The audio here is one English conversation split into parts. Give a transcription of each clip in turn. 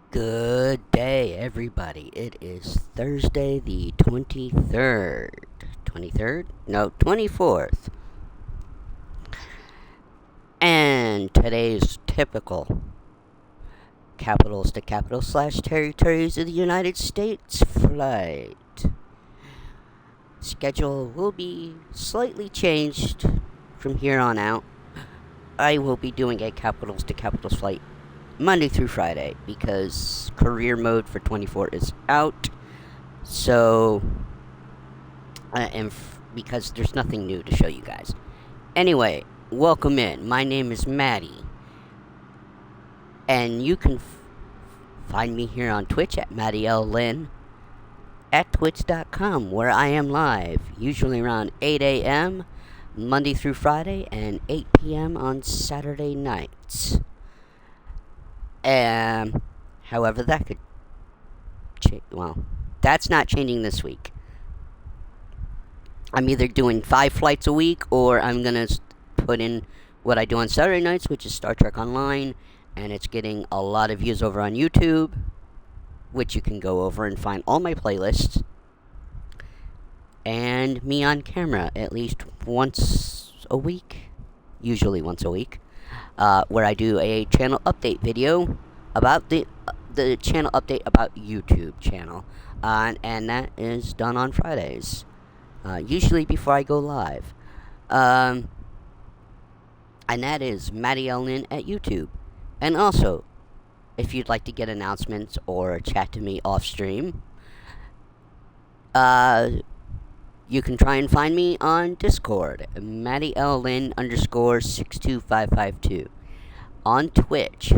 Good day, everybody. It is Thursday, the 23rd. 23rd? No, 24th. And today's typical capitals to capital slash territories of the United States flight. Schedule will be slightly changed from here on out. I will be doing a capitals to capitals flight Monday through Friday because career mode for 24 is out. So, because there's nothing new to show you guys. Anyway, welcome in. My name is Maddie, and you can find me here on Twitch at MaddieLLyn at twitch.com, where I am live, usually around 8 a.m. Monday through Friday and 8 p.m. on Saturday nights. However, that could change. Well, that's not changing this week. I'm either doing 5 flights a week, or I'm gonna put in what I do on Saturday nights, which is Star Trek Online, and it's getting a lot of views over on YouTube, which you can go over and find all my playlists, and me on camera at least once a week, usually once a week, where I do a channel update video about the channel update about YouTube channel, and that is done on Fridays. Usually before I go live. And that is MaddieLLyn at YouTube. And also, if you'd like to get announcements or chat to me off stream, you can try and find me on Discord, MaddieLLyn _ 62552. On Twitch,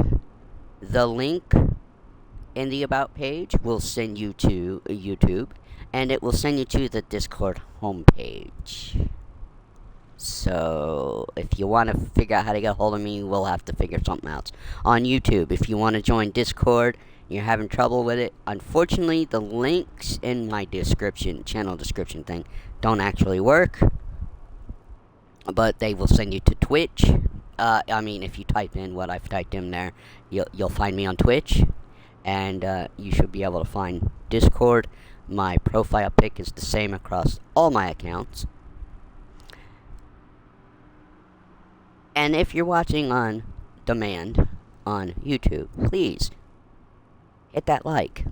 the link in the About page will send you to YouTube, and it will send you to the Discord homepage. So, if you want to figure out how to get a hold of me, we'll have to figure something out. On YouTube, if you want to join Discord, you're having trouble with it, unfortunately, the links in my channel description thing, don't actually work. But they will send you to Twitch. If you type in what I've typed in there, you'll find me on Twitch. And you should be able to find Discord. My profile pic is the same across all my accounts. And if you're watching on demand on YouTube, please hit that like.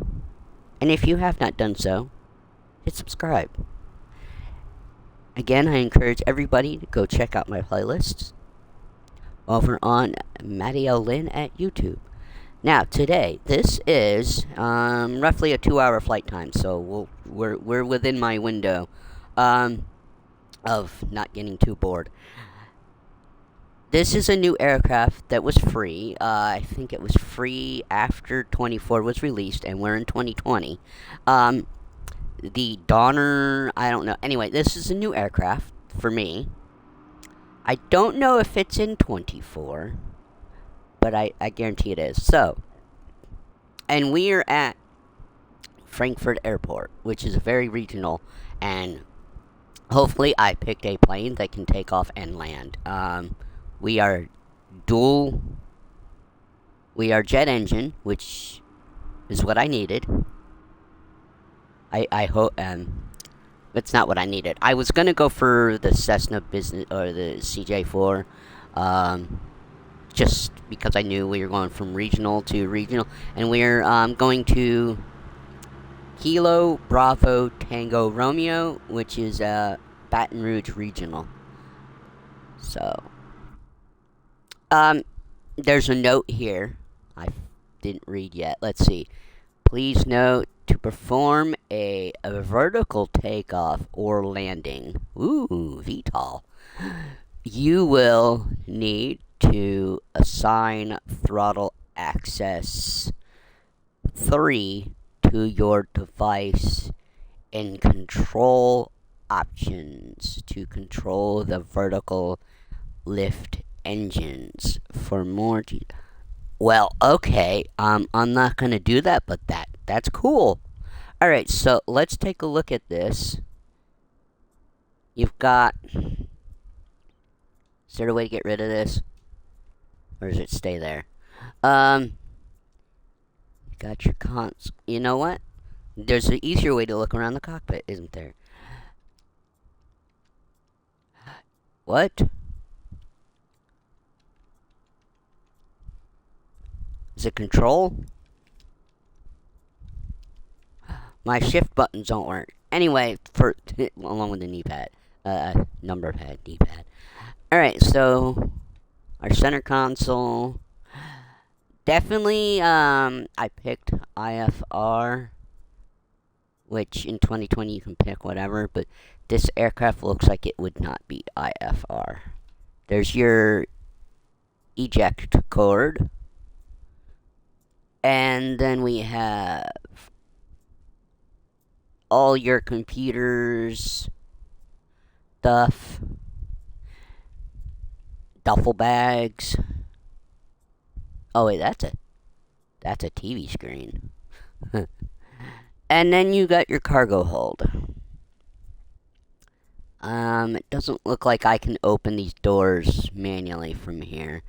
And if you have not done so, hit subscribe. Again, I encourage everybody to go check out my playlists over on MaddieLLyn at YouTube. Now, today, this is roughly a 2-hour flight time, so we're within my window of not getting too bored. This is a new aircraft that was free. I think it was free after 24 was released, and we're in 2020. The Donner, I don't know. Anyway, this is a new aircraft for me. I don't know if it's in 24. But I guarantee it is. So, and we are at Frankfurt Airport, which is very regional, and hopefully I picked a plane that can take off and land. We are jet engine, which is what I needed. I hope, it's not what I needed. I was gonna go for the Cessna business, or the CJ4, just because I knew we were going from regional to regional, and we're going to Kilo Bravo Tango Romeo, which is Baton Rouge Regional. So, there's a note here I didn't read yet. Let's see. Please note to perform a vertical takeoff or landing. Ooh, VTOL. You will need to assign throttle access 3 to your device in control options to control the vertical lift engines. For more well, okay, I'm not gonna do that, but that's cool. Alright, so let's take a look at this. You've got... Is there a way to get rid of this? Or does it stay there? Got your cons. You know what? There's an easier way to look around the cockpit, isn't there? What? Is it control? My shift buttons don't work. Anyway, along with the knee pad, number pad, knee pad. All right, so our center console. Definitely, I picked IFR, which in 2020 you can pick whatever, but this aircraft looks like it would not be IFR. There's your eject cord, and then we have all your computers, stuff, duffel bags. Oh wait, that's a TV screen. And then you got your cargo hold. It doesn't look like I can open these doors manually from here.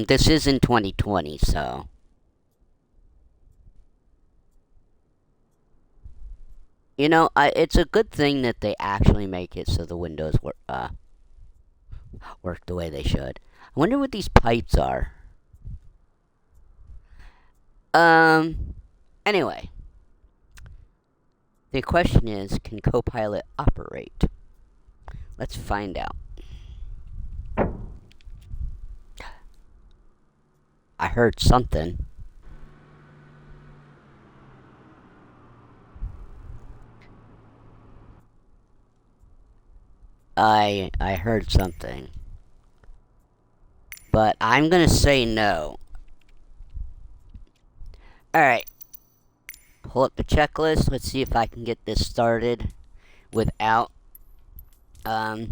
This is in 2020, so. You know, it's a good thing that they actually make it so the windows work the way they should. I wonder what these pipes are. Anyway. The question is, can Copilot operate? Let's find out. I heard something. I heard something. But I'm gonna say no. Alright. Pull up the checklist. Let's see if I can get this started without battery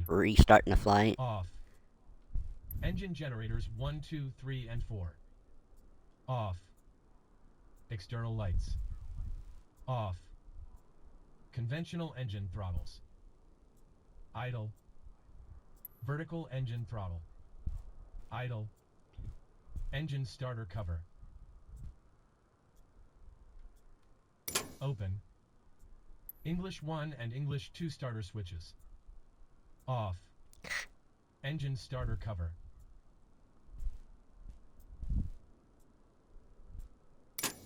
restarting the flight. Off. Engine generators 1, 2, 3, and 4. Off. External lights. Off. Conventional engine throttles. Idle. Vertical engine throttle. Idle. Engine starter cover. Open. English 1 and English 2 starter switches. Off. Engine starter cover.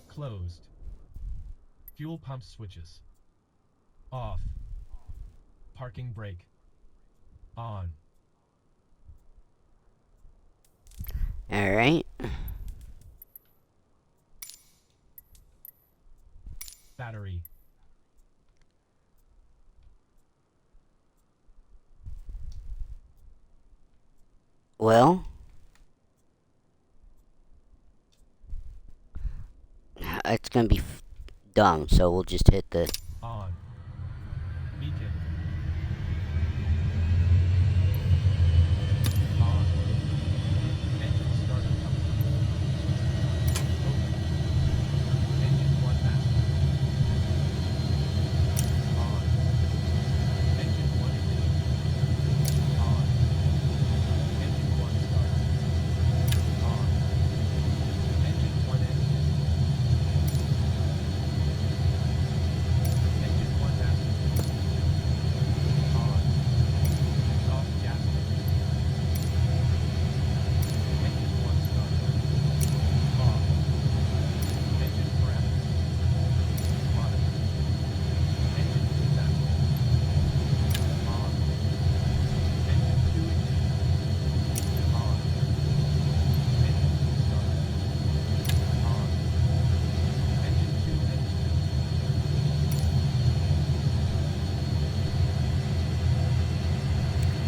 Closed. Fuel pump switches. Off. Parking brake. On. Alright. Battery. Well, it's gonna be dumb, so we'll just hit the... On. Beacon. On. Engine starter cover. Open. Engine 1 master. On. Engine 1 ignition. On. Engine 1 start. On. Engine 1 engine. Engine 1 master. On. Exhaust gas tank. Engine 1 start. Off. Engine parameters. Monitor. Engine 2 master. On. Engine 2 ignition. On. Engine 2 start. On. Engine 2 engine.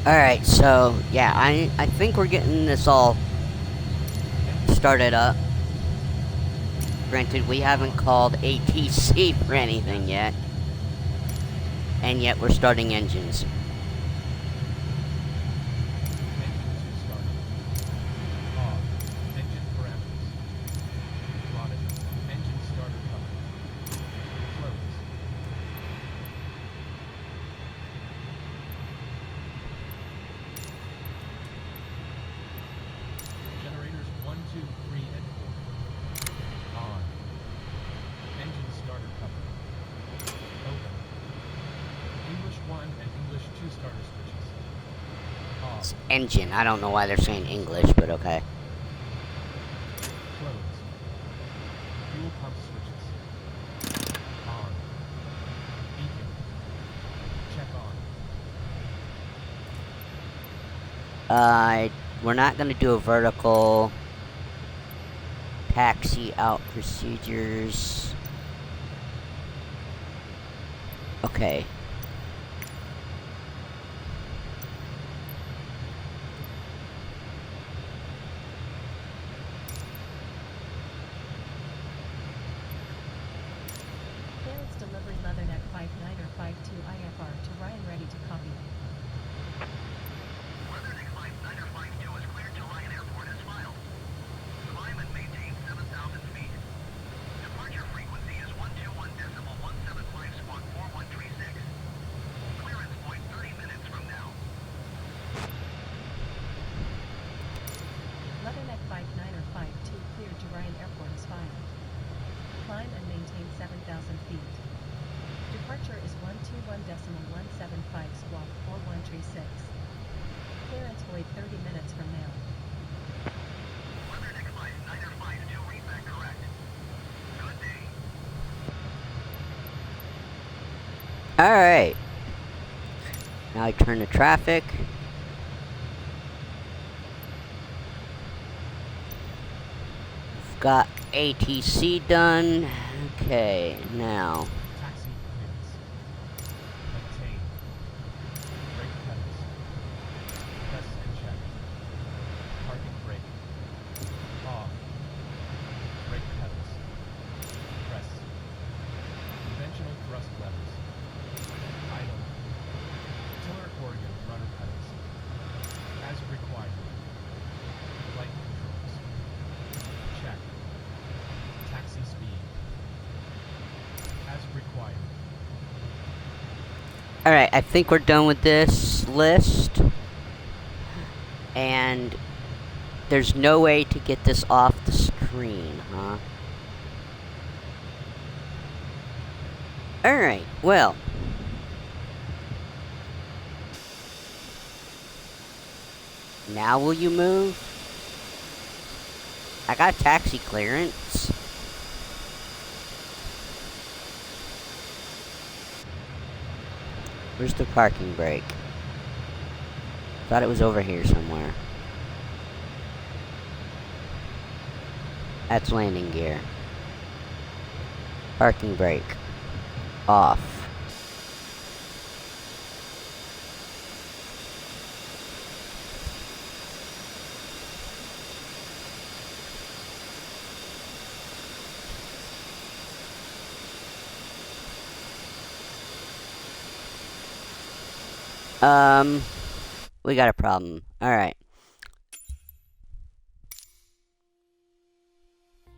Alright, so, yeah, I think we're getting this all started up. Granted, we haven't called ATC for anything yet. And yet we're starting engines. Engine 2 start. Off. Engine parameters. Monitor. Engine starter cover. Close. Generators 1, 2, 3, and 4. It's engine. I don't know why they're saying English, but okay. Close. Fuel pump switches. On. Beacon. Check on. We're not gonna do a vertical taxi out procedures. Okay. Clearance delivery Leatherneck 59 or 52 IFR to Ryan, ready to copy. Leatherneck 59 or 52 is cleared to Ryan Airport as filed. Climb and maintain 7,000 feet. Departure frequency is 121.175 squawk 4136. Clearance point 30 minutes from now. Leatherneck 59 or 52 cleared to Ryan Airport is filed. Climb and maintain 7,000 feet. Departure is 121.175 squawk 4136. Clearance void 30 minutes from now. Leatherneck 59 or 52 read back correct. Good day. Alright. Now I turn to traffic. We've got ATC done. Okay, now. Taxi clearance. Obtain. Brake pedals. Press and check. Parking brake. Off. Brake pedals. Press. Conventional thrust levers. Idle. Tiller organ rudder pedals. As required. Flight controls. Check. Taxi speed. As required. Alright, I think we're done with this list. And there's no way to get this off the screen, huh? Alright, well. Now will you move? I got taxi clearance. Where's the parking brake? Thought it was over here somewhere. That's landing gear. Parking brake. Off. We got a problem. Alright.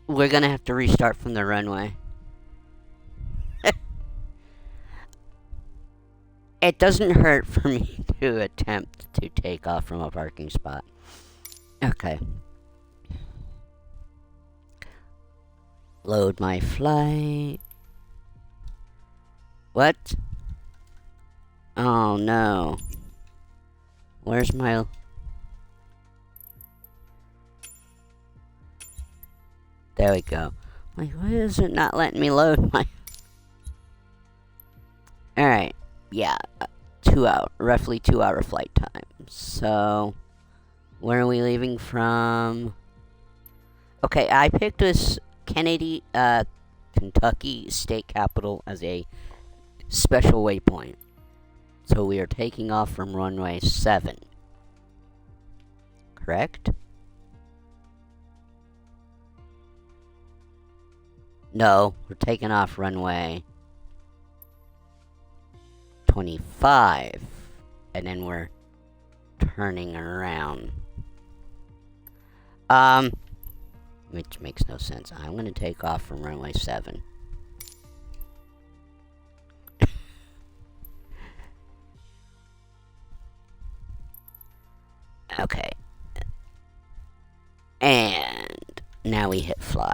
We're gonna have to restart from the runway. It doesn't hurt for me to attempt to take off from a parking spot. Okay. Load my flight. What? Oh no. Where's my... There we go. Like, why is it not letting me load my... Alright. Yeah. Roughly 2 hour flight time. So... Where are we leaving from? Okay, I picked this Kentucky state capital as a special waypoint. So we are taking off from runway 7. Correct? No, we're taking off runway 25. And then we're turning around. Which makes no sense. I'm gonna take off from runway 7. Okay. And now we hit fly.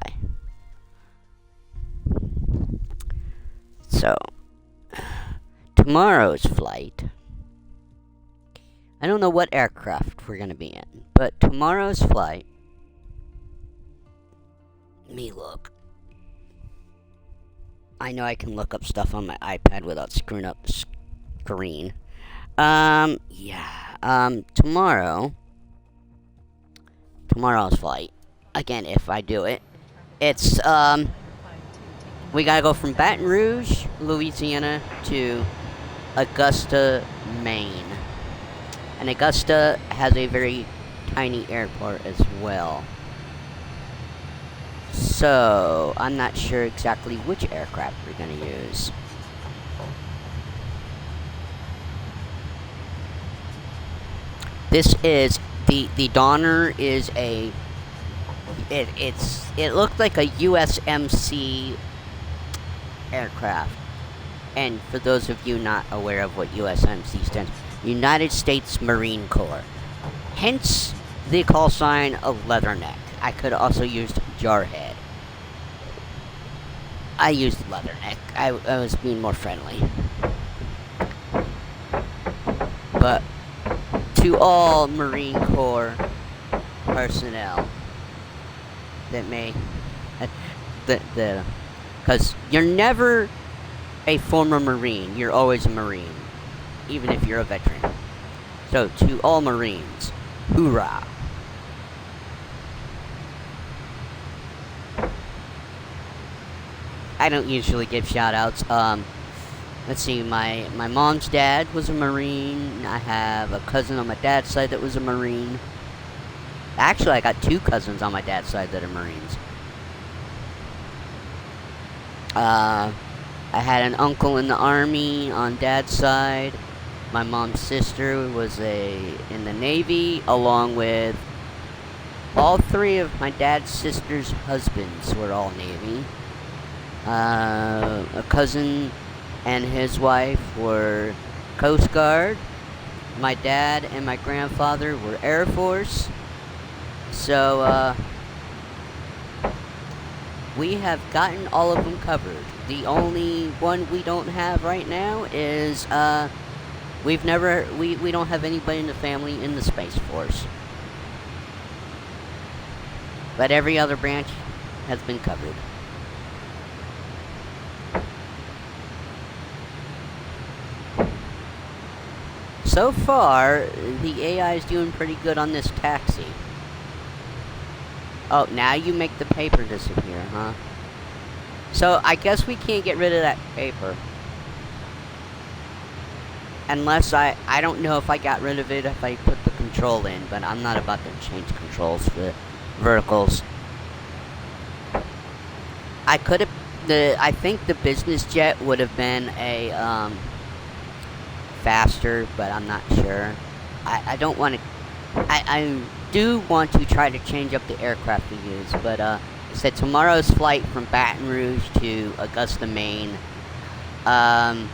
So, tomorrow's flight. I don't know what aircraft we're gonna be in, but tomorrow's flight. Let me look. I know I can look up stuff on my iPad without screwing up the screen. Yeah. Tomorrow's flight. Again, if I do it, it's we gotta go from Baton Rouge, Louisiana to Augusta, Maine. And Augusta has a very tiny airport as well. So, I'm not sure exactly which aircraft we're gonna use. This is the Donner is a it looked like a USMC aircraft. And for those of you not aware of what USMC stands, United States Marine Corps. Hence the call sign of Leatherneck. I could also use Jarhead. I used Leatherneck. I was being more friendly. But to all Marine Corps personnel that may, because you're never a former Marine, you're always a Marine, even if you're a veteran. So to all Marines, hoorah! I don't usually give shout-outs. Let's see, my mom's dad was a Marine. I have a cousin on my dad's side that was a Marine. Actually, I got 2 cousins on my dad's side that are Marines. I had an uncle in the Army on dad's side. My mom's sister was in the Navy, along with all 3 of my dad's sister's husbands were all Navy. A cousin and his wife were Coast Guard. My dad and my grandfather were Air Force. So, we have gotten all of them covered. The only one we don't have right now is, we don't have anybody in the family in the Space Force. But every other branch has been covered. So far, the AI is doing pretty good on this taxi. Oh, now you make the paper disappear, huh? So, I guess we can't get rid of that paper. Unless I don't know if I got rid of it if I put the control in, but I'm not about to change controls for verticals. I think the business jet would have been a, faster, but I'm not sure. I don't want to. I do want to try to change up the aircraft we use, but I said tomorrow's flight from Baton Rouge to Augusta, Maine. And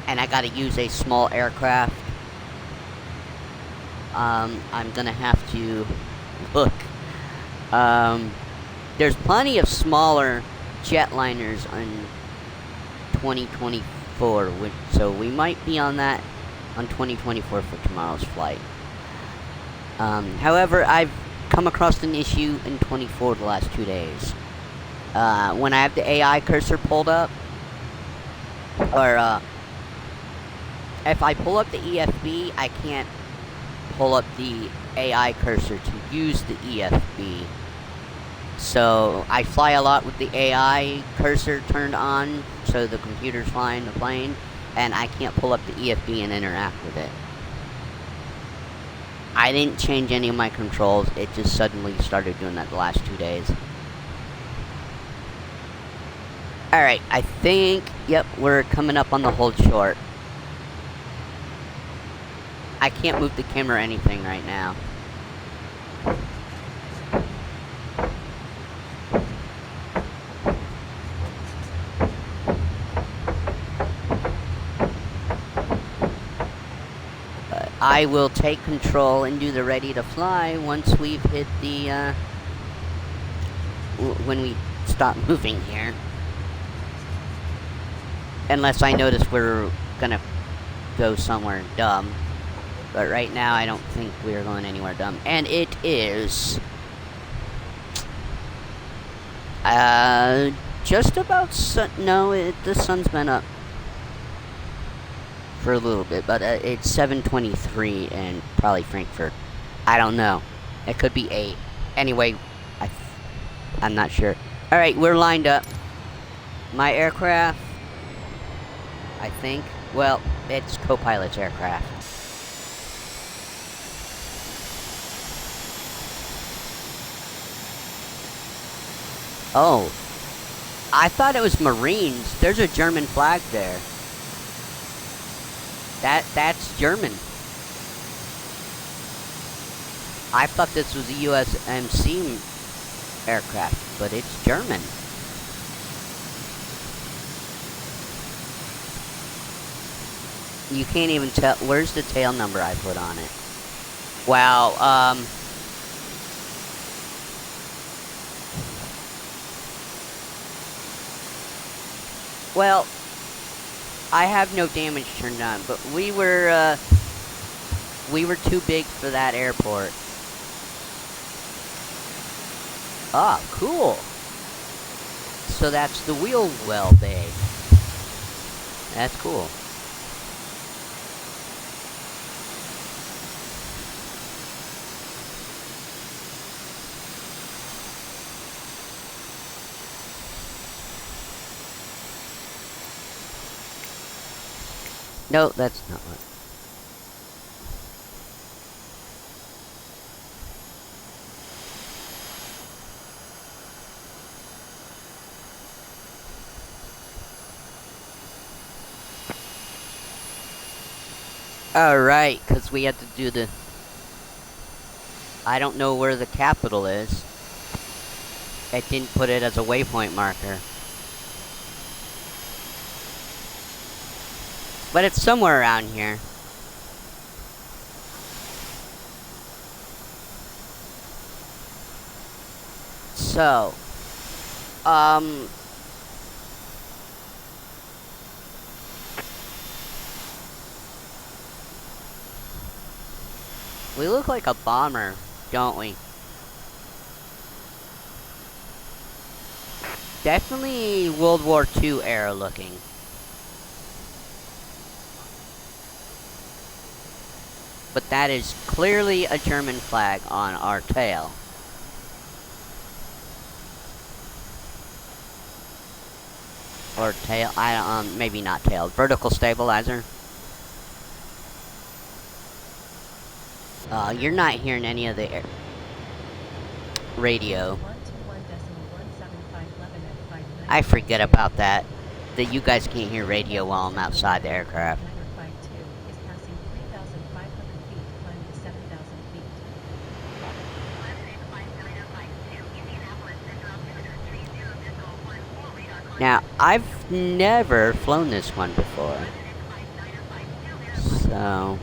I got to use a small aircraft. I'm gonna have to look. There's plenty of smaller jetliners in 2024. So we might be on that on 2024 for tomorrow's flight. However, I've come across an issue in 24 the last 2 days. When I have the AI cursor pulled up, or if I pull up the EFB, I can't pull up the AI cursor to use the EFB. So I fly a lot with the AI cursor turned on, so the computer's flying the plane, and I can't pull up the EFB and interact with it. I didn't change any of my controls, it just suddenly started doing that the last 2 days. Alright, I think, yep, we're coming up on the hold short. I can't move the camera or anything right now. I will take control and do the ready to fly once we've hit the, when we stop moving here. Unless I notice we're gonna go somewhere dumb. But right now, I don't think we're going anywhere dumb. And it is... just about no, the sun's been up for a little bit, but it's 7:23 and probably Frankfurt. I don't know. It could be 8. Anyway, I'm not sure. Alright, we're lined up. My aircraft, I think, well, it's co-pilot's aircraft. Oh, I thought it was Marines. There's a German flag there. That's German. I thought this was a USMC aircraft, but it's German. You can't even tell. Where's the tail number I put on it? Wow, well, I have no damage turned on, but we were too big for that airport. Ah, cool. So that's the wheel well bay. That's cool. No, that's not what. Alright, because we had to do the... I don't know where the capital is. It didn't put it as a waypoint marker. But it's somewhere around here. So, we look like a bomber, don't we? Definitely World War II era looking. But that is clearly a German flag on our tail. Or tail, maybe not tail. Vertical stabilizer. You're not hearing any of the radio. I forget about that. That you guys can't hear radio while I'm outside the aircraft. Now, I've never flown this one before. So,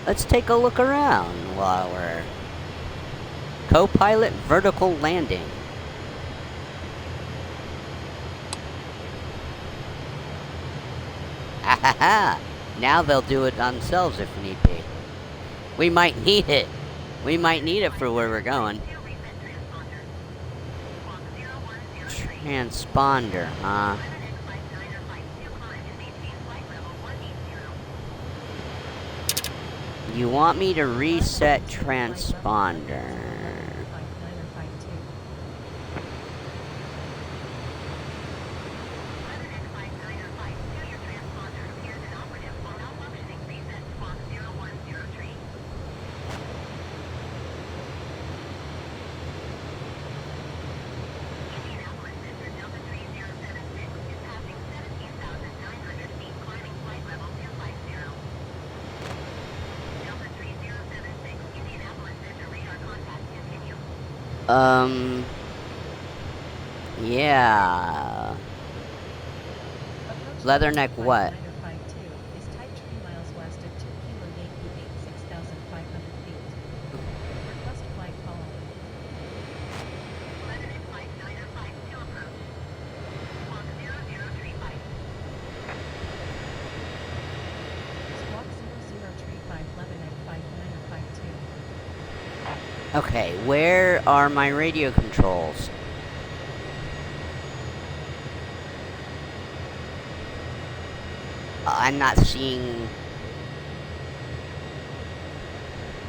let's take a look around while we're... Co-pilot vertical landing. Ha! Now they'll do it themselves if need be. We might need it. We might need it for where we're going. Transponder, huh? You want me to reset transponder? Yeah. Leatherneck what? Okay, where are my radio controls? I'm not seeing...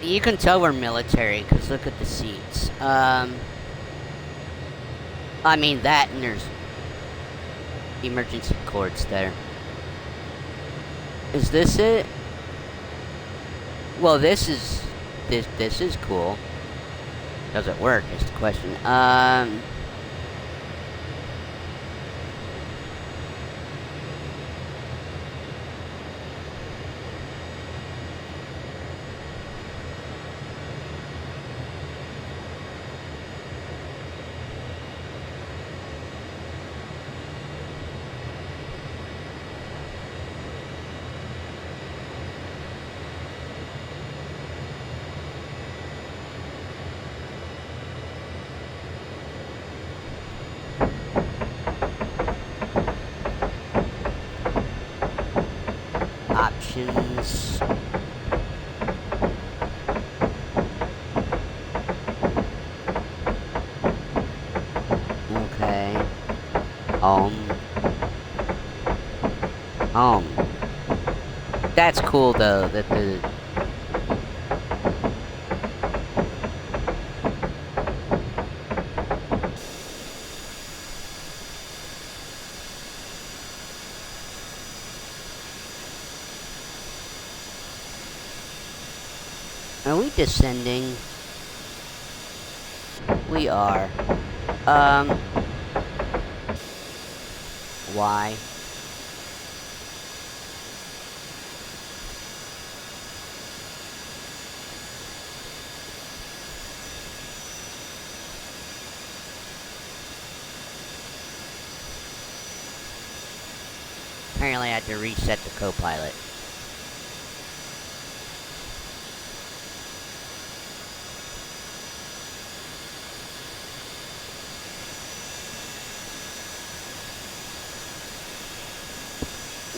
You can tell we're military, because look at the seats. I mean that, and there's emergency cords there. Is this it? Well, this is cool. Does it work? Is the question. Options. Okay. Home. That's cool though, that the... Are we descending? We are. Why? Apparently I had to reset the co-pilot.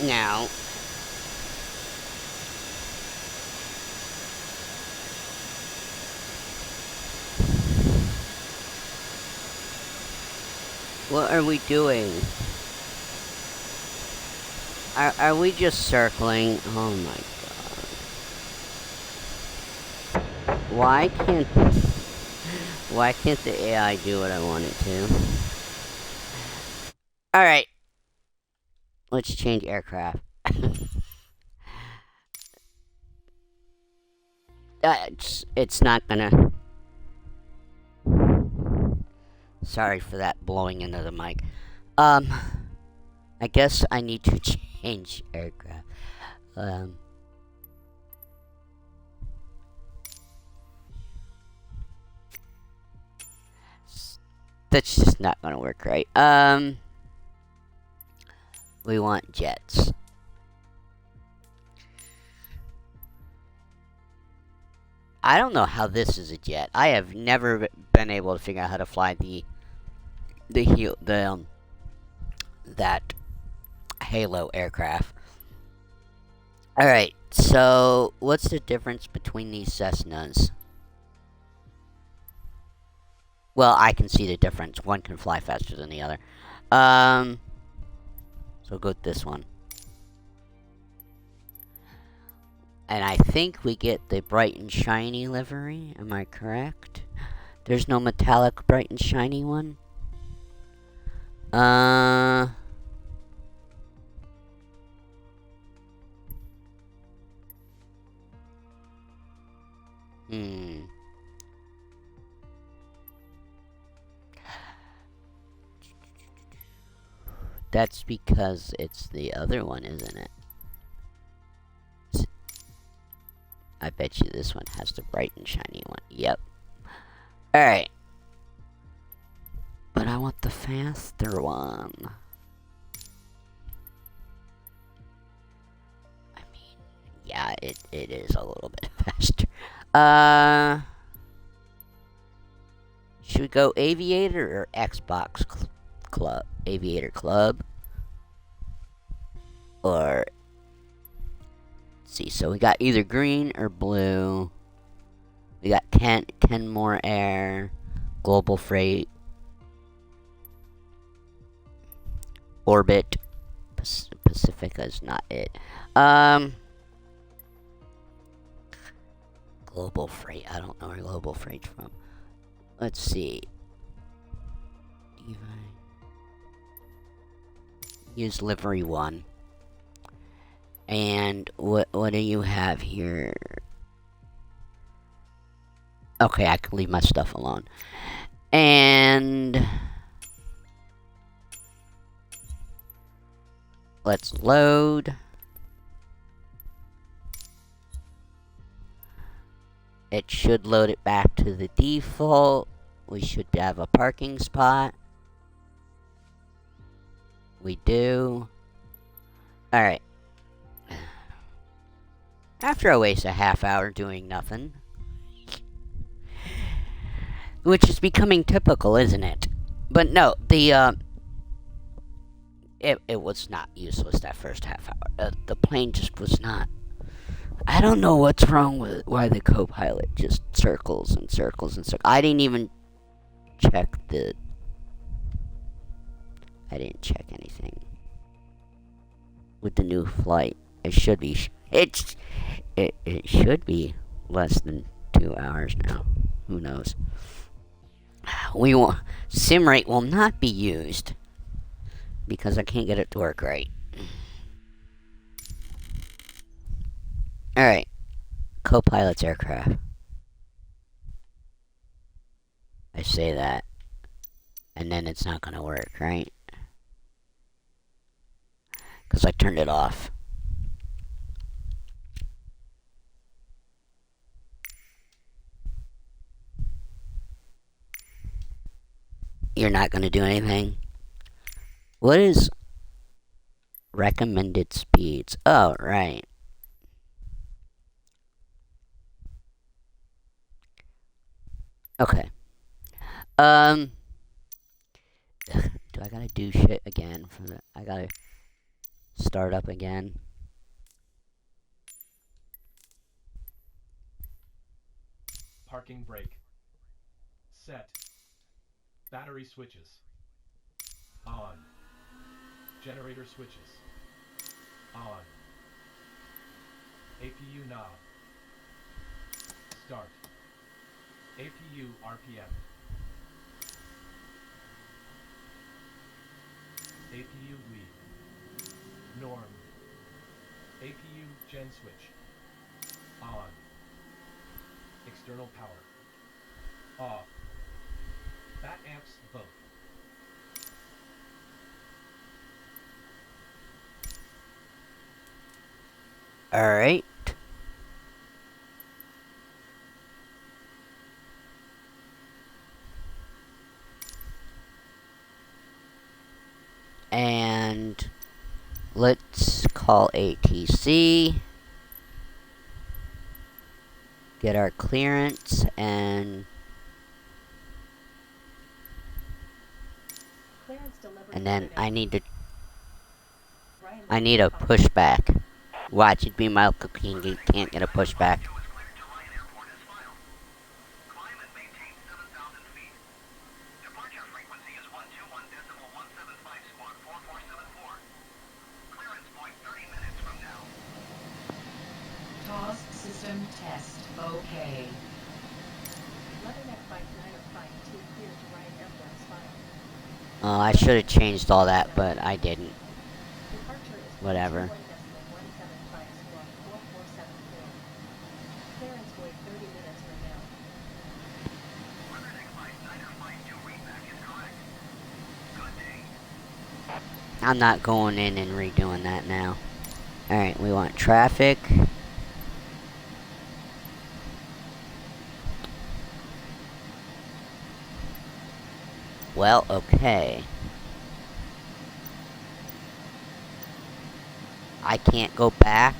Now, what are we doing? Are we just circling? Oh my god. Why can't the AI do what I want it to? Alright. Let's change aircraft. It's not gonna... Sorry for that blowing into the mic. I guess I need to change aircraft. That's just not gonna work right. We want jets. I don't know how this is a jet. I have never been able to figure out how to fly that Halo aircraft. Alright, so what's the difference between these Cessnas? Well, I can see the difference. One can fly faster than the other. So go with this one. And I think we get the bright and shiny livery. Am I correct? There's no metallic bright and shiny one? That's because it's the other one, isn't it? I bet you this one has the bright and shiny one. Yep. Alright. But I want the faster one. I mean, yeah, it is a little bit faster. Should we go Aviator or Xbox Club? Aviator Club? Or... Let's see, so we got either green or blue. We got ten more air. Global freight. Orbit. Pacifica is not it. Global freight. I don't know where global freight's from. Let's see. Use livery 1. And what do you have here? Okay, I can leave my stuff alone. And let's load. It should load it back to the default. We should have a parking spot. We do. Alright. After I waste a half hour doing nothing. Which is becoming typical, isn't it? But no, it was not useless that first half hour. The plane just was not. I don't know what's wrong with why the co-pilot just circles and circles and circles. I didn't check anything with the new flight. It should be. It should be less than 2 hours now. Who knows? Simrate will not be used because I can't get it to work right. Alright. Co-pilot's aircraft. I say that. And then it's not gonna work, right? Because I turned it off. You're not gonna do anything? What is recommended speeds? Oh, right. Okay. Do I gotta do shit again for the... I gotta start up again? Parking brake. Set. Battery switches. On. Generator switches. On. APU knob. Start. APU RPM. APU lead. Norm. APU gen switch. On. External power. Off. Bat amps both. Alright. And let's call ATC. Get our clearance and then I need a pushback. Watch it be my cooking. You can't get a pushback. TOS system test. Okay. Leatherneck Flight 905 2 clear to Ryan Airport is filed. Oh, I should have changed all that, but I didn't. Departure is Whatever. 121.175 squawk 4474. Clearance void 30 minutes from now. Leatherneck Flight 952 readback is correct. Good day. I'm not going in and redoing that now. Alright, we want traffic. Well, okay. I can't go back.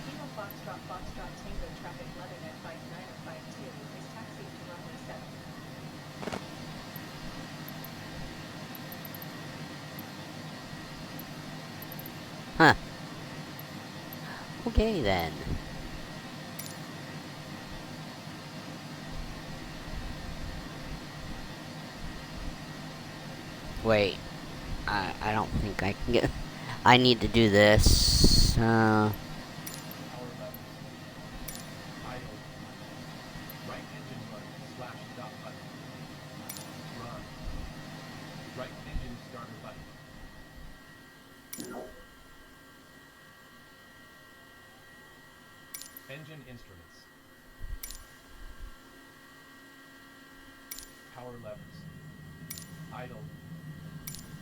Kilo Foxtrot Foxtrot Foxtrot Tango traffic Leatherneck 5952 is taxiing to runway 7. Huh. Okay then. Wait. I don't think I can get... I need to do this. Power levels. Idle. Right engine run slash stop button. Run. Right engine starter button. Engine instruments. Power levers. Idle.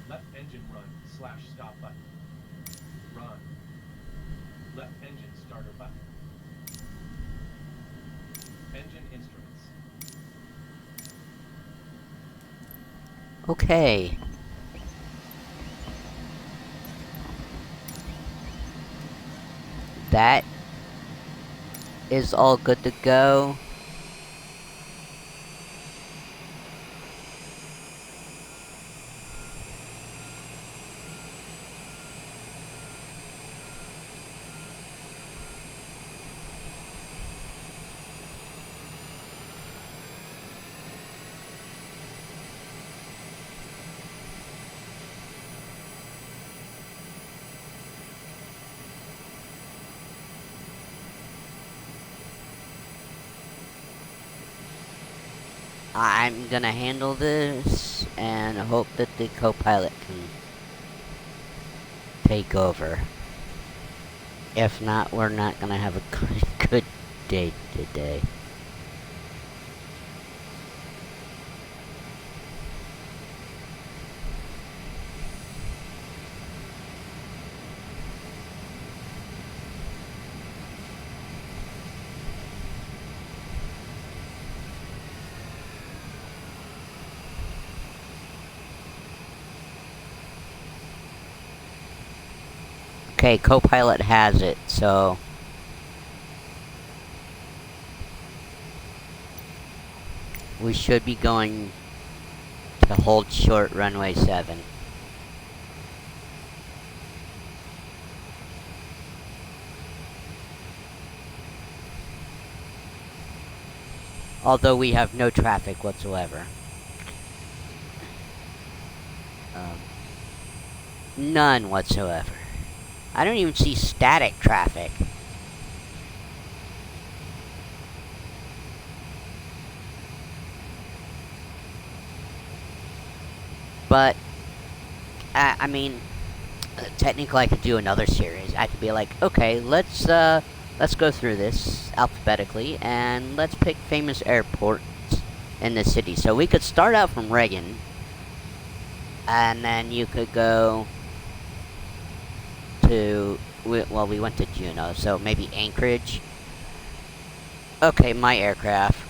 Left engine run slash stop button. Run. Left engine starter button. Engine instruments. Okay. That is all good to go. I'm gonna handle this and hope that the co-pilot can take over. If not, we're not gonna have a good day today. Okay, co-pilot has it, so... we should be going to hold short runway 7. Although we have no traffic whatsoever. None whatsoever. I don't even see static traffic. But, I mean, technically I could do another series. I could be like, okay, let's go through this alphabetically, and let's pick famous airports in the city. So we could start out from Reagan, and then you could go to, well, we went to Juneau, so maybe Anchorage. Okay, my aircraft.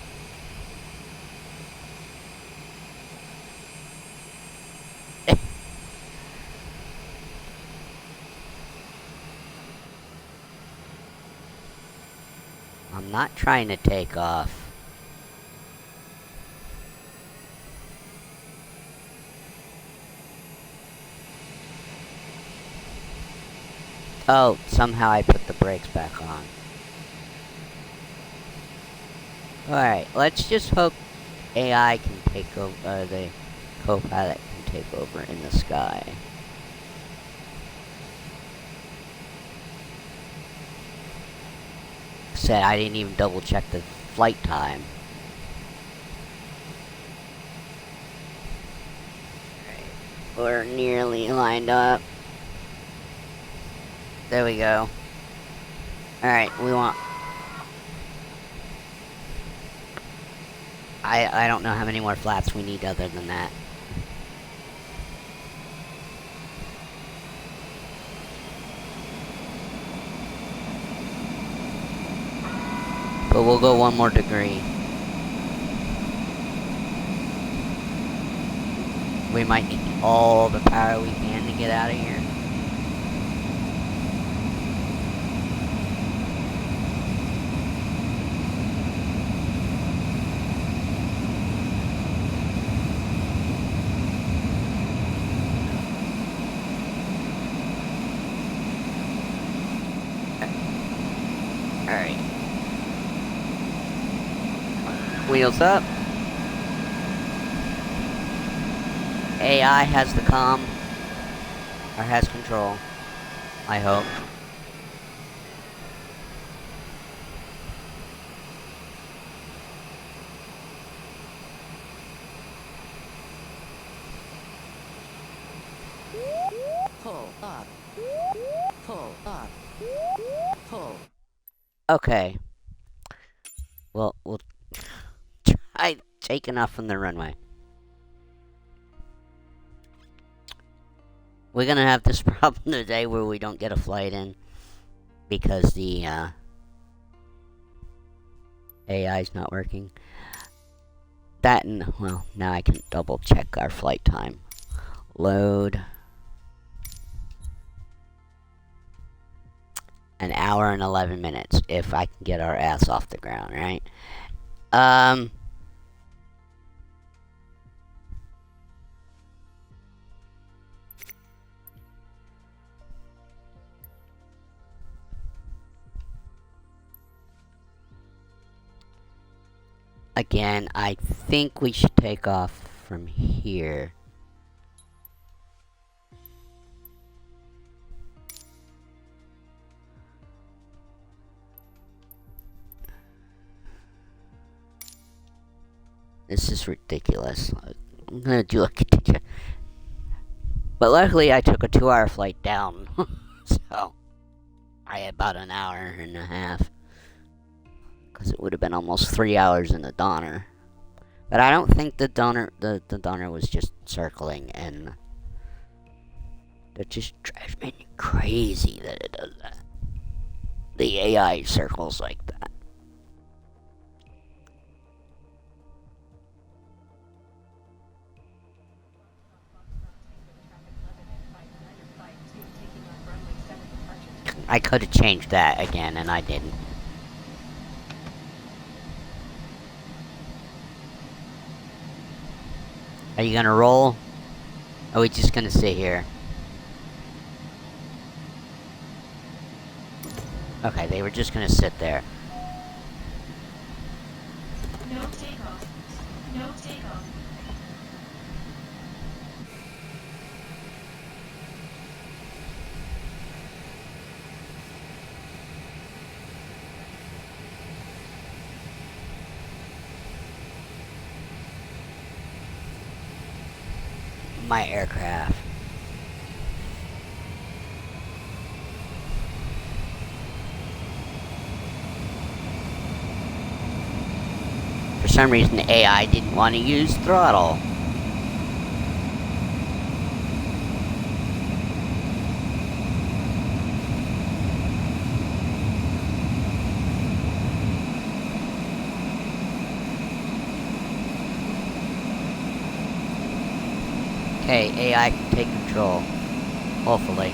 I'm not trying to take off. Oh, somehow I put the brakes back on. Alright, let's just hope AI can take over, the co-pilot can take over in the sky. Said I didn't even double check the flight time. Right. We're nearly lined up. There we go. Alright, we want... I don't know how many more flaps we need other than that. But we'll go one more degree. We might need all the power we can to get out of here. Wheels up. AI has the comm. Or has control. I hope. Pull up. Pull up. Pull. Okay. Well, we'll try taking off from the runway. We're gonna have this problem today where we don't get a flight in because the AI's not working. That and, well, now I can double check our flight time. Load. An hour and 11 minutes if I can get our ass off the ground, right? Again, I think we should take off from here. This is ridiculous. I'm gonna do a... But luckily I took a 2-hour flight down. So, I had about an hour and a half. Because it would have been almost 3 hours in the Donner. But I don't think the Donner was just circling, and that just drives me crazy that it does that. The AI circles like that. I could have changed that again, and I didn't. Are you gonna roll? Or are we just gonna sit here? Okay, they were just gonna sit there. No takeoff. No takeoff. My aircraft. For some reason, the AI didn't want to use throttle. Okay, AI can take control. Hopefully.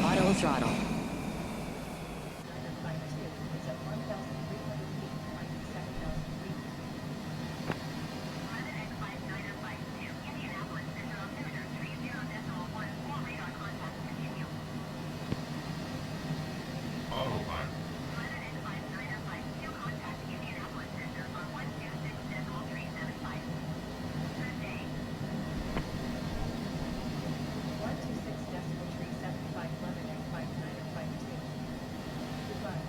Auto throttle. Is at 1,300 feet, climbing 7,000 feet. Autopilot. One two six decimal tree 75 London at 5952. Goodbye.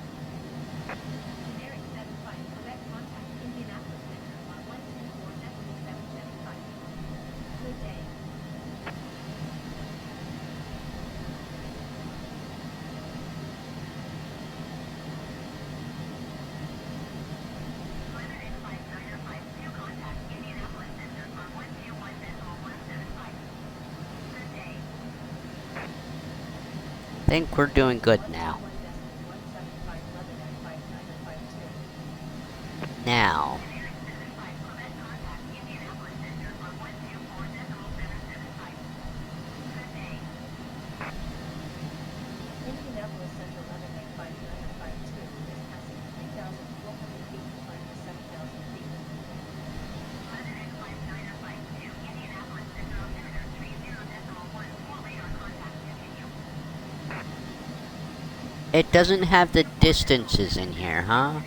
Generic 75, correct contact Indianapolis Center on 124.775. Good day. I think we're doing good now. 121.175 London at 5952. Now. Indianapolis Center 11 at 5952 is passing 3,400 feet, climbing 7,000 feet. It doesn't have the distances in here, huh?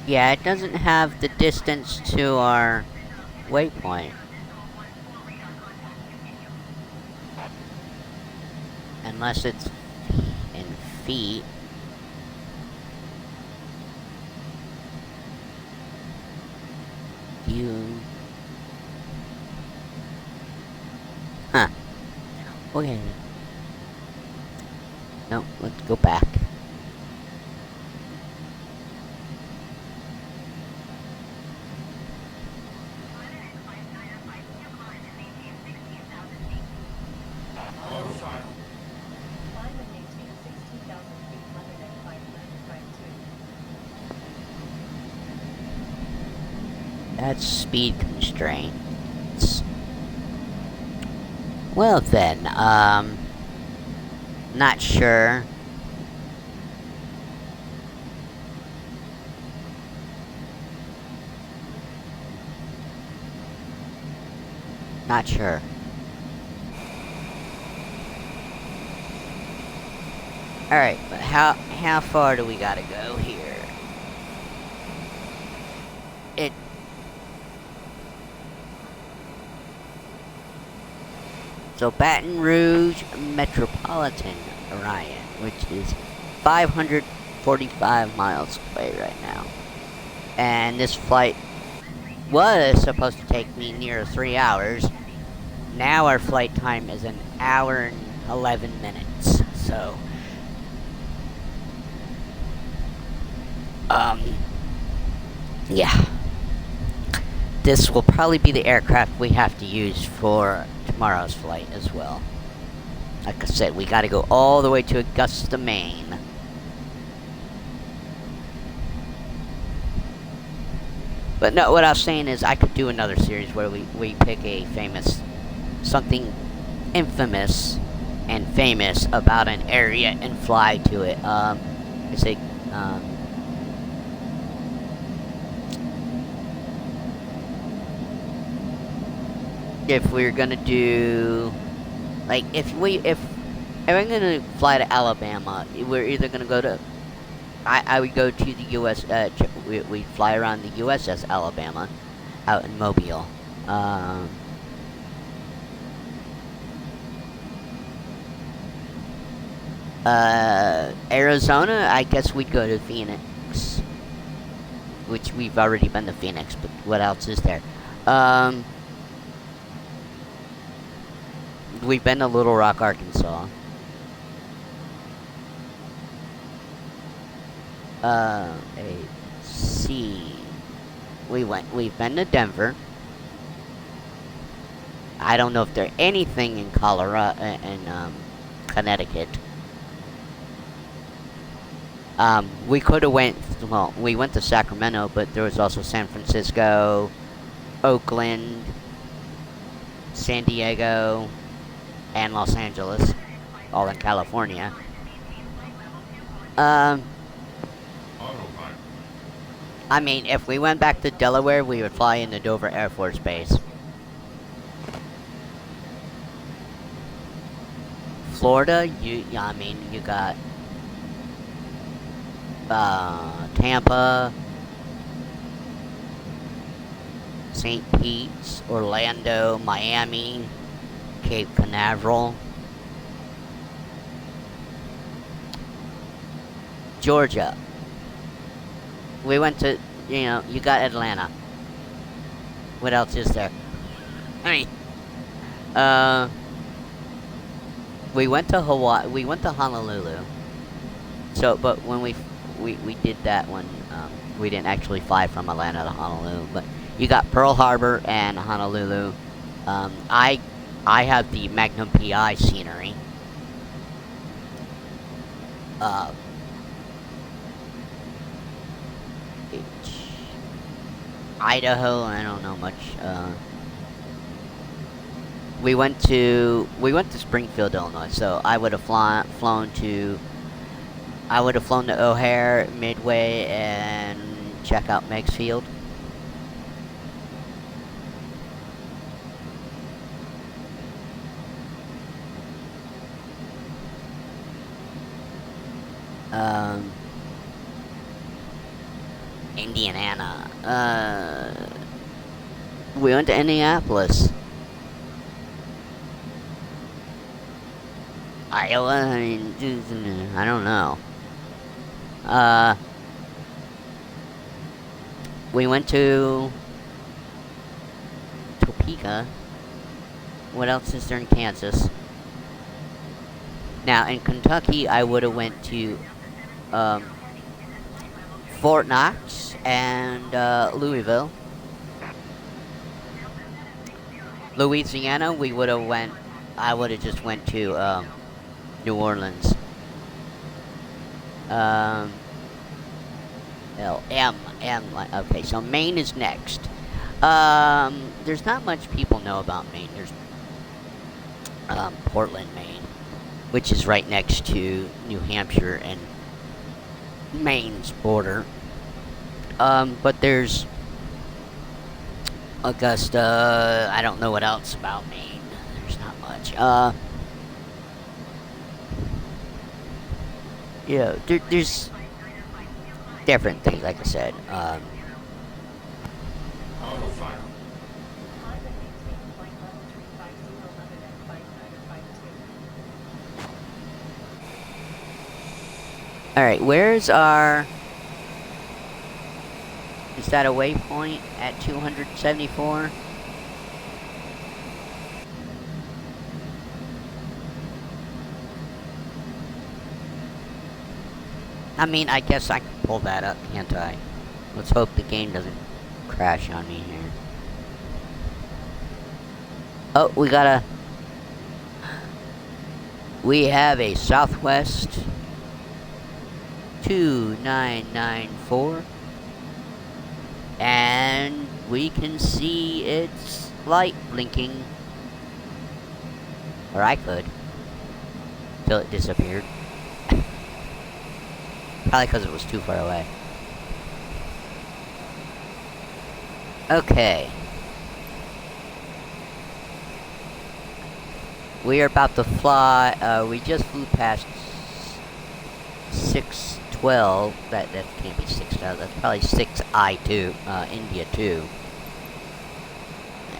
Yeah, it doesn't have the distance to our waypoint. Unless it's in feet. You... Huh. Okay. No, let's go back. Climb and maintain 16,000 feet, London at 5952. That's speed constraints. Well then, not sure. Not sure. Alright, but how far do we gotta go here? It... So Baton Rouge Metropolitan Orion, which is 545 miles away right now. And this flight was supposed to take me near 3 hours. Now our flight time is 1 hour and 11 minutes. So, yeah. This will probably be the aircraft we have to use for tomorrow's flight as well. Like I said, we gotta go all the way to Augusta, Maine. But no, what I was saying is I could do another series where we pick a famous, something infamous and famous about an area and fly to it. It's a, if we're gonna do, like, if I'm gonna fly to Alabama, we're either gonna go to, I would go to the U.S., we fly around the USS Alabama, out in Mobile. Arizona, I guess we'd go to Phoenix, which we've already been to Phoenix, but what else is there? We've been to Little Rock, Arkansas. Let's see. We've been to Denver. I don't know if there's anything in Colorado, in, Connecticut. We could have we went to Sacramento, but there was also San Francisco, Oakland, San Diego, and Los Angeles, all in California. I mean, if we went back to Delaware, we would fly into Dover Air Force Base. Florida, you got Tampa, St. Pete's, Orlando, Miami, Cape Canaveral, Georgia. We went to, you got Atlanta. What else is there? I mean, we went to Hawaii. We went to Honolulu. So, but when we did that one, we didn't actually fly from Atlanta to Honolulu. But you got Pearl Harbor and Honolulu. I have the Magnum PI scenery. Idaho, I don't know much. We went to Springfield, Illinois. So I would have flown to O'Hare, Midway, and check out Meigsfield. Um, Indiana. We went to Indianapolis. Iowa. I mean, I don't know. We went to Topeka. What else is there in Kansas? Now in Kentucky, I would have went to Fort Knox and Louisville. Louisiana, we would have went. I would have just went to New Orleans. Okay, so Maine is next. There's not much people know about Maine. There's Portland, Maine, which is right next to New Hampshire and Maine's border. But there's Augusta. I don't know what else about Maine. There's not much. There's different things, like I said. Climb and maintain flight level 350 London at flight 952. Alright, where's our... Is that a waypoint at 274? I mean, I guess I can pull that up, can't I? Let's hope the game doesn't crash on me here. Oh, we have a Southwest 2994. And we can see its light blinking. Or I could. Till it disappeared. Probably because it was too far away. Okay. We are about to fly, we just flew past 612. That can't be 612, that's probably 6I2, India 2.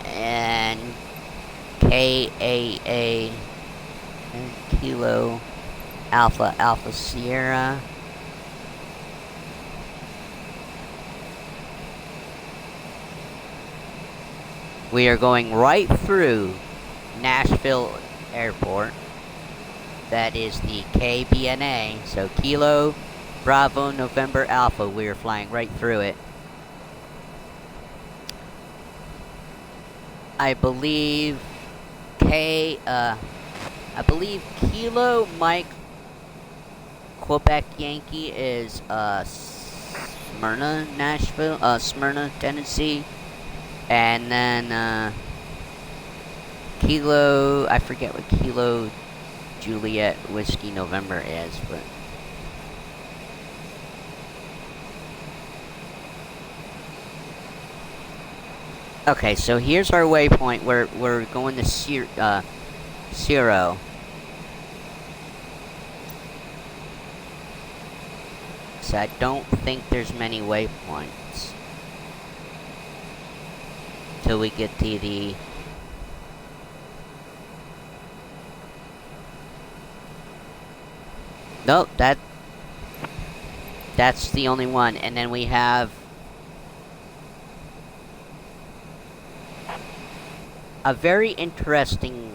And KAA, and Kilo Alpha Sierra. We are going right through Nashville Airport. That is the KBNA. So Kilo Bravo November Alpha. We are flying right through it. I believe Kilo Mike Quebec Yankee is Smyrna, Smyrna, Tennessee. And then Kilo, I forget what Kilo Juliet Whiskey November is, but okay, so here's our waypoint. We're going to Zero. So I don't think there's many waypoints till we get to the nope, that's the only one. And then we have a very interesting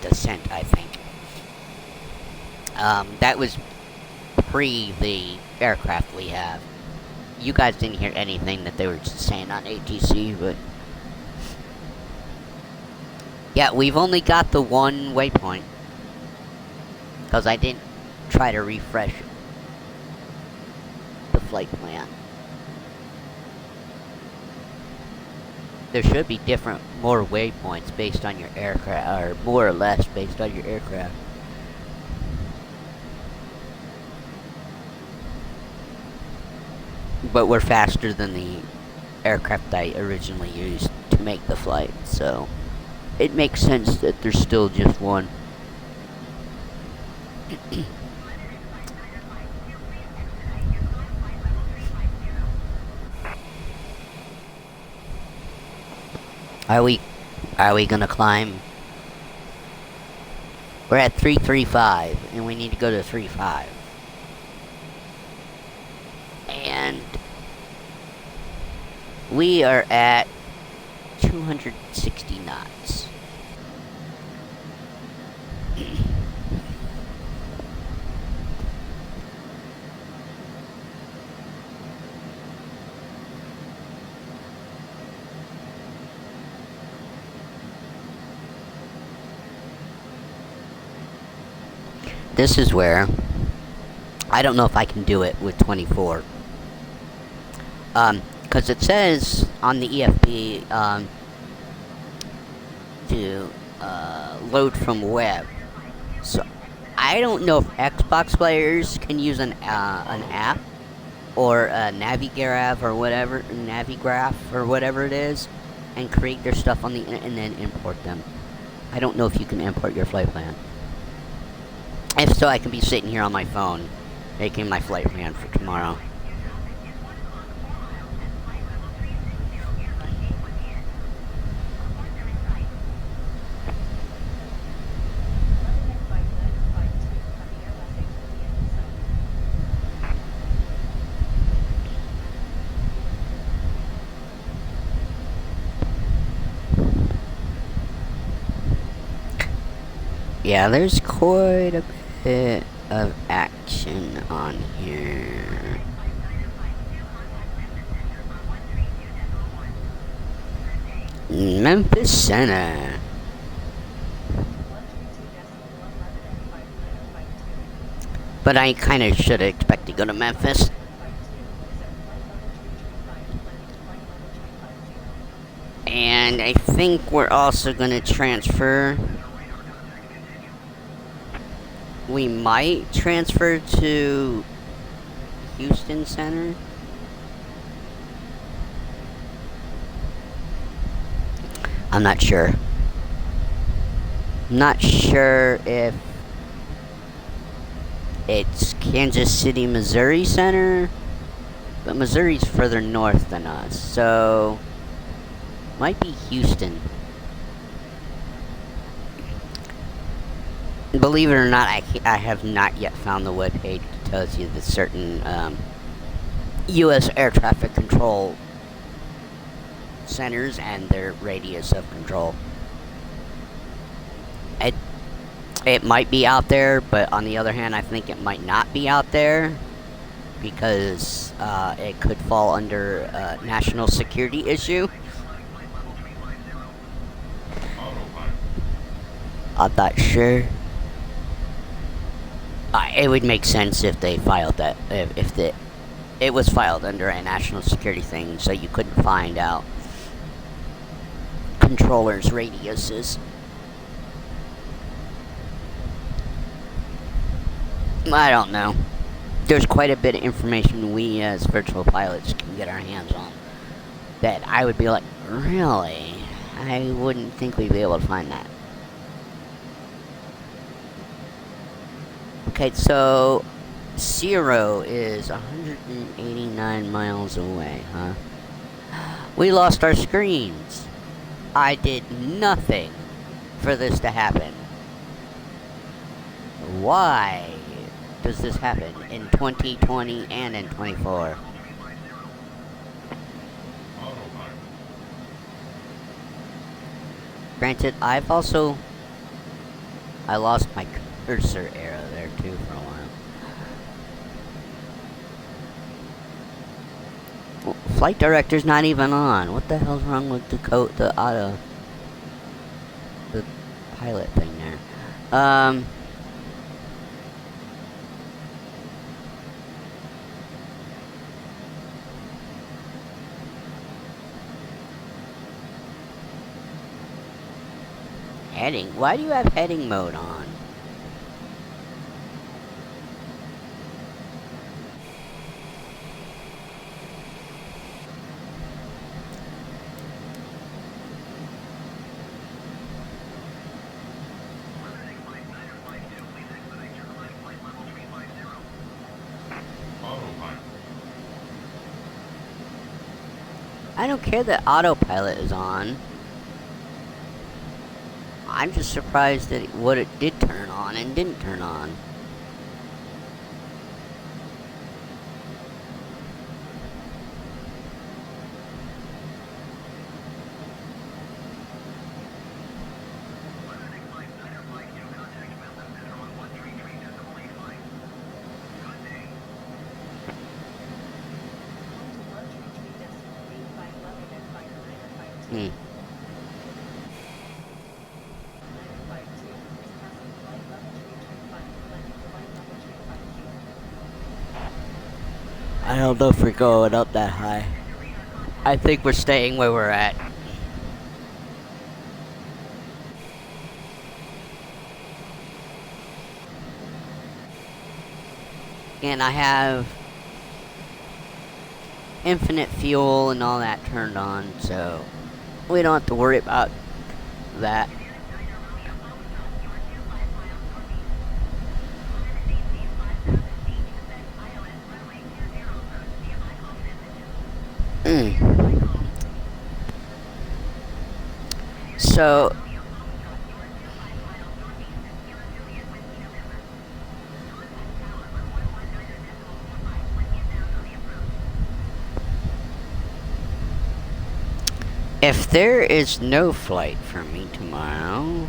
descent, I think. That was pre the aircraft we have. You guys didn't hear anything that they were saying on ATC, but yeah, we've only got the one waypoint because I didn't try to refresh the flight plan. There should be more waypoints based on your aircraft, or more or less based on your aircraft. but we're faster than the aircraft I originally used to make the flight, so it makes sense that there's still just one. Are we gonna climb? We're at 335 and we need to go to 35. And we are at 260 knots. This is where I don't know if I can do it with 24. Because it says on the EFB to load from web. So I don't know if Xbox players can use an app or a Navigraph or whatever it is, and create their stuff on the internet and then import them. I don't know if you can import your flight plan. If so, I can be sitting here on my phone, making my flight plan for tomorrow. Yeah, there's quite a bit of action on here. Memphis Center. But I kind of should expect to go to Memphis. And I think we're also going to transfer. We might transfer to Houston Center. I'm not sure. Not sure if it's Kansas City, Missouri Center, but Missouri's further north than us, so might be Houston. Believe it or not, I have not yet found the webpage that tells you the certain U.S. air traffic control centers and their radius of control. It might be out there, but on the other hand, I think it might not be out there because it could fall under a national security issue. I'm not sure. It would make sense if they filed that, if it was filed under a national security thing, so you couldn't find out controllers' radiuses. I don't know. There's quite a bit of information we as virtual pilots can get our hands on that I would be like, really? I wouldn't think we'd be able to find that. Okay, so 0 is 189 miles away, huh? We lost our screens. I did nothing for this to happen. Why does this happen in 2020 and in 24? Granted, I lost my cursor arrow there too for a while. Well, flight director's not even on. What the hell's wrong with the pilot thing there? Heading? Why do you have heading mode on? I don't care that autopilot is on. I'm just surprised at what it did turn on and didn't turn on. Hmm. I don't know if we're going up that high. I think we're staying where we're at. And I have infinite fuel and all that turned on, so we don't have to worry about that. So if there is no flight for me tomorrow,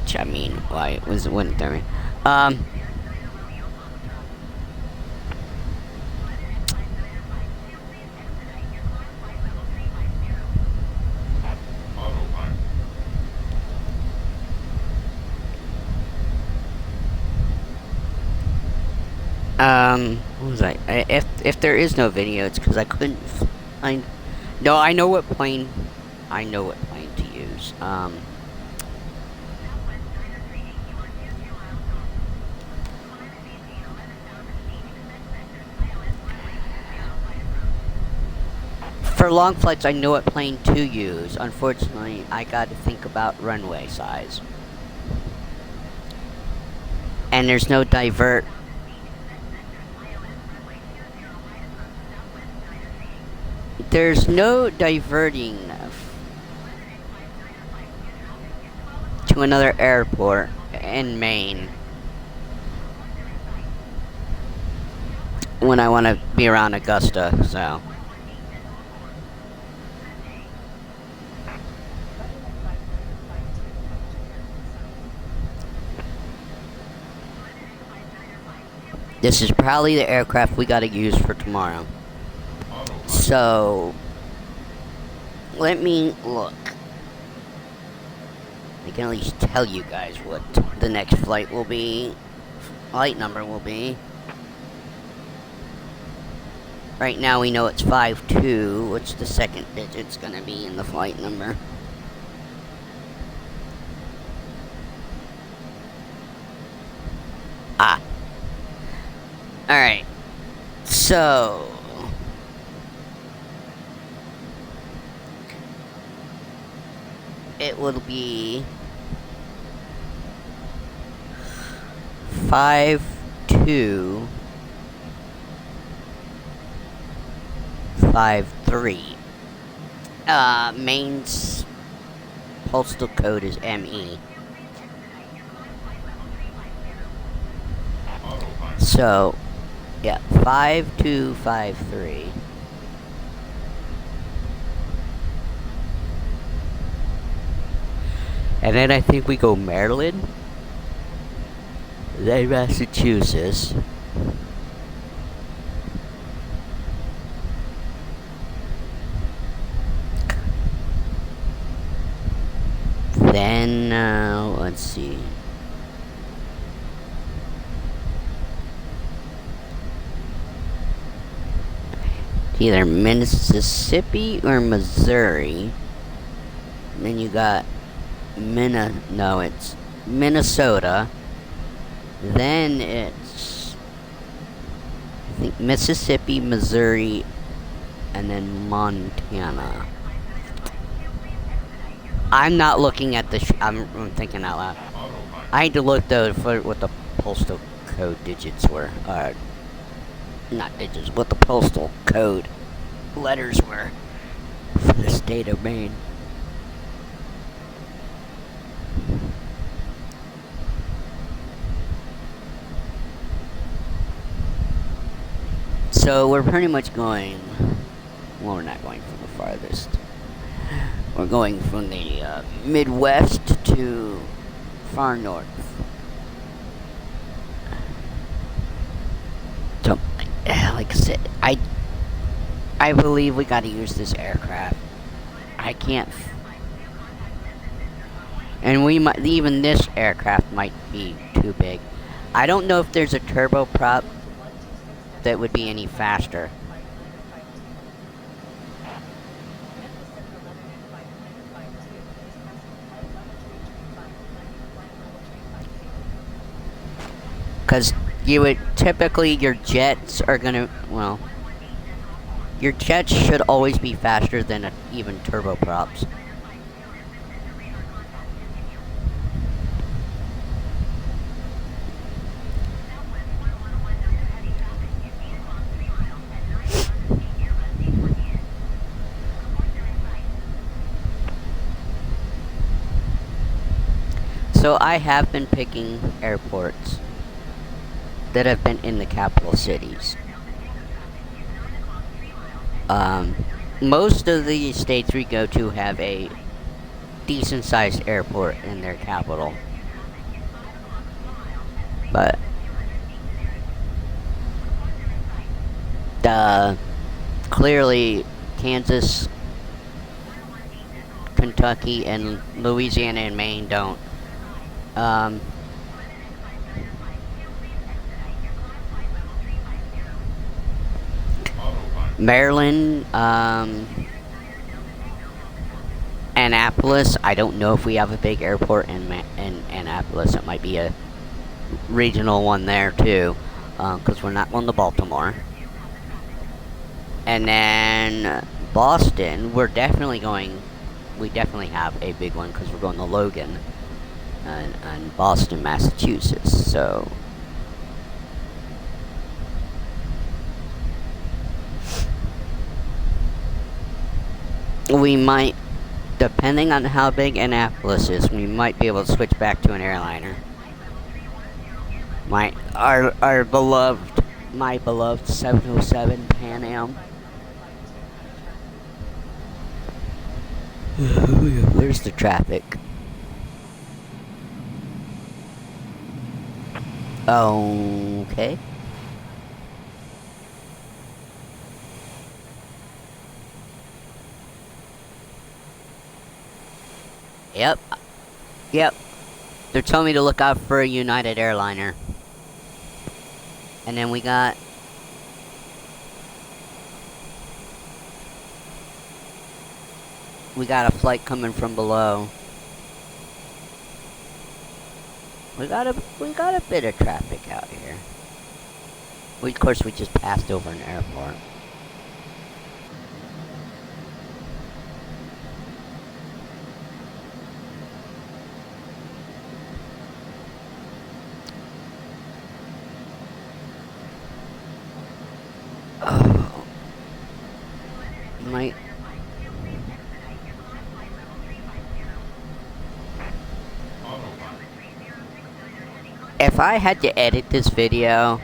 which I mean, why wouldn't there be? What was I? If there is no video, it's because I couldn't find. No, I know what plane. I know what plane to use. For long flights, I know what plane to use. Unfortunately, I got to think about runway size. And there's no divert. There's no diverting to another airport in Maine when I want to be around Augusta, so. This is probably the aircraft we gotta use for tomorrow. So, let me look. I can at least tell you guys what the next flight will be. Flight number will be. Right now we know it's 52. What's the second digit's gonna be in the flight number? Ah. Alright. So. It will be 5253. Maine's postal code is ME. So, yeah, 5253. And then I think we go Maryland, then Massachusetts, then, let's see. Either Mississippi or Missouri. And then you got no, it's Minnesota. Then it's, I think, Mississippi, Missouri, and then Montana. I'm not looking at the. I'm thinking out loud. I had to look though for what the postal code digits were. not digits, what the postal code letters were for the state of Maine. So we're pretty much going. Well, we're not going from the farthest. We're going from the Midwest to far north. So, like I said, I believe we got to use this aircraft. I can't. And we might even this aircraft might be too big. I don't know if there's a turboprop that would be any faster. Because you would typically your jets are gonna your jets should always be faster than even turboprops. So I have been picking airports that have been in the capital cities. Most of the states we go to have a decent sized airport in their capital. But clearly Kansas, Kentucky, and Louisiana and Maine don't. Maryland, Annapolis. I don't know if we have a big airport in Annapolis. It might be a regional one there too, because we're not going to Baltimore. And then Boston, we're definitely going. We definitely have a big one because we're going to Logan and Boston, Massachusetts. So. We might, depending on how big Annapolis is, we might be able to switch back to an airliner. My beloved 707 Pan Am. Where's the traffic? Okay. Yep. They're telling me to look out for a United airliner. And then we got a flight coming from below. We got a bit of traffic out here. Of course, we just passed over an airport. Oh, my. If I had to edit this video,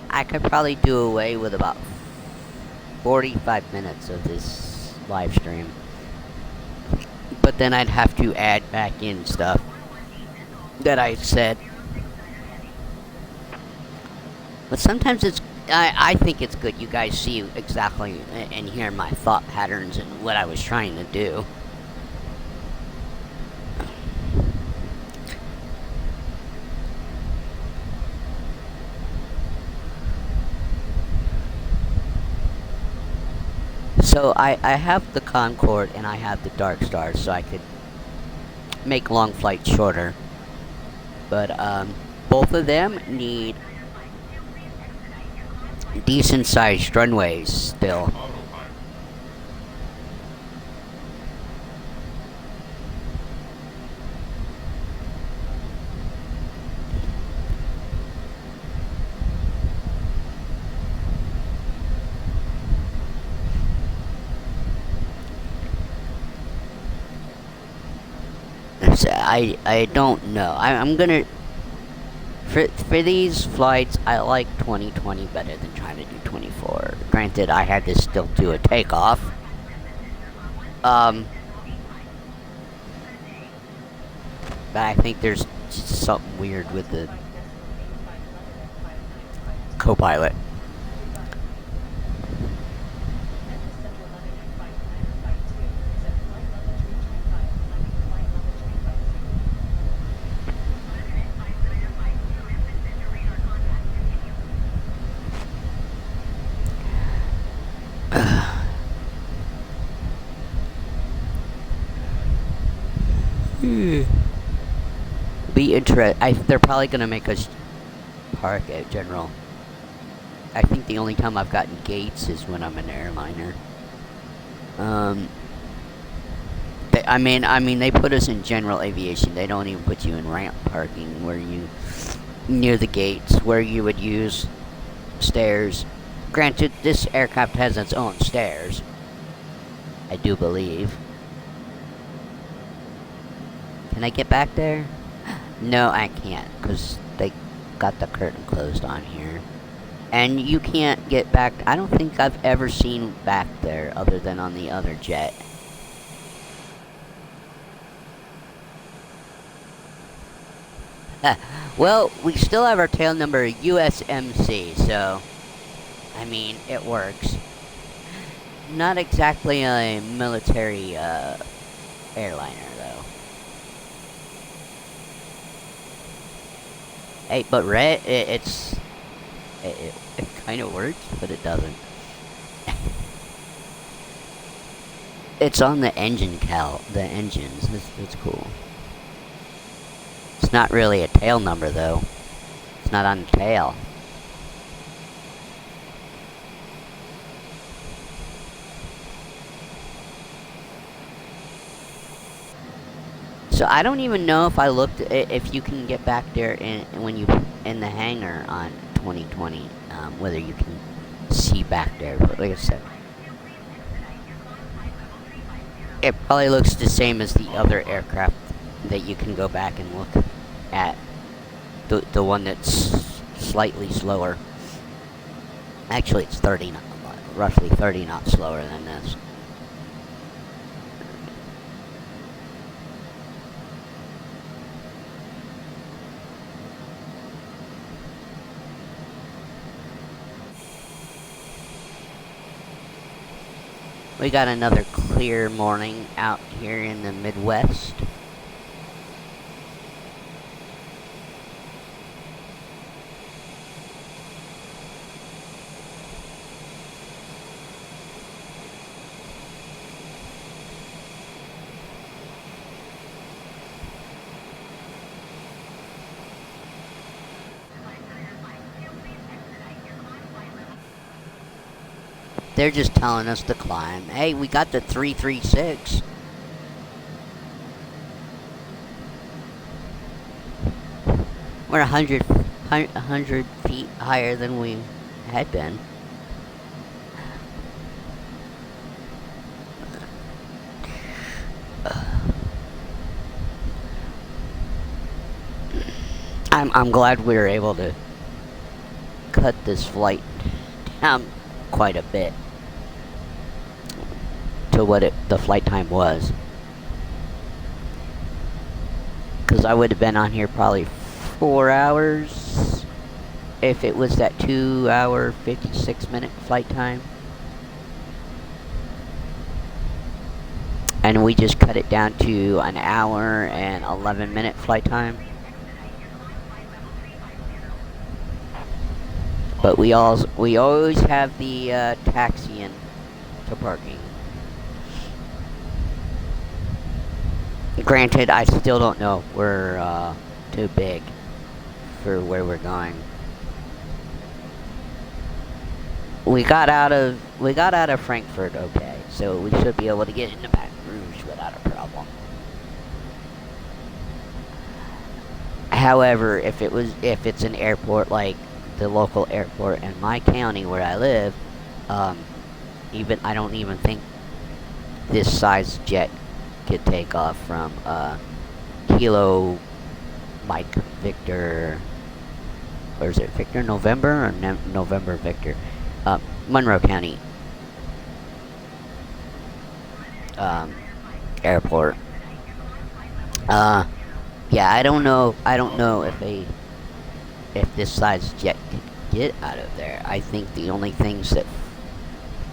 I could probably do away with about 45 minutes of this live stream. But then I'd have to add back in stuff that I said. But sometimes I think it's good you guys see exactly and hear my thought patterns and what I was trying to do. So I have the Concorde and I have the Dark Star, so I could make long flights shorter. But both of them need decent sized runways still. honest, I don't know. I'm gonna for these flights. I like 2020 better than trying to do 24. Granted, I had to still do a takeoff. But I think there's something weird with the co-pilot. Be interesting. They're probably gonna make us park at General. I think the only time I've gotten gates is when I'm an airliner. I mean, they put us in general aviation. They don't even put you in ramp parking where you near the gates where you would use stairs. Granted, this aircraft has its own stairs. I do believe. Can I get back there? No, I can't, because they got the curtain closed on here. And you can't get back. I don't think I've ever seen back there other than on the other jet. Well, we still have our tail number USMC, so I mean, it works. Not exactly a military airliner, though. Hey, but red, it kind of works, but it doesn't. It's on the engine the engines. That's cool. It's not really a tail number, though. It's not on the tail. So I don't even know if I looked if you can get back there when you in the hangar on 2020, whether you can see back there. But like I said, it probably looks the same as the other aircraft that you can go back and look at. The one that's slightly slower. Actually, it's roughly 30 knots slower than this. We got another clear morning out here in the Midwest. They're just telling us to climb. Hey, we got the 336. We're 100 feet higher than we had been. I'm glad we were able to cut this flight down quite a bit to what the flight time was, because I would have been on here probably 4 hours if it was that 2-hour 56-minute flight time, and we just cut it down to an hour and 11-minute flight time. But we always have the taxiing to parking. Granted, I still don't know if we're too big for where we're going. We got out of Frankfurt okay, so we should be able to get into Baton Rouge without a problem. However, if it's an airport like the local airport in my county where I live, I don't even think this size jet could take off from Kilo Mike Victor, or is it Victor November or November Victor? Monroe County Airport. Yeah, I don't know. I don't know if this size jet can get out of there. I think the only things that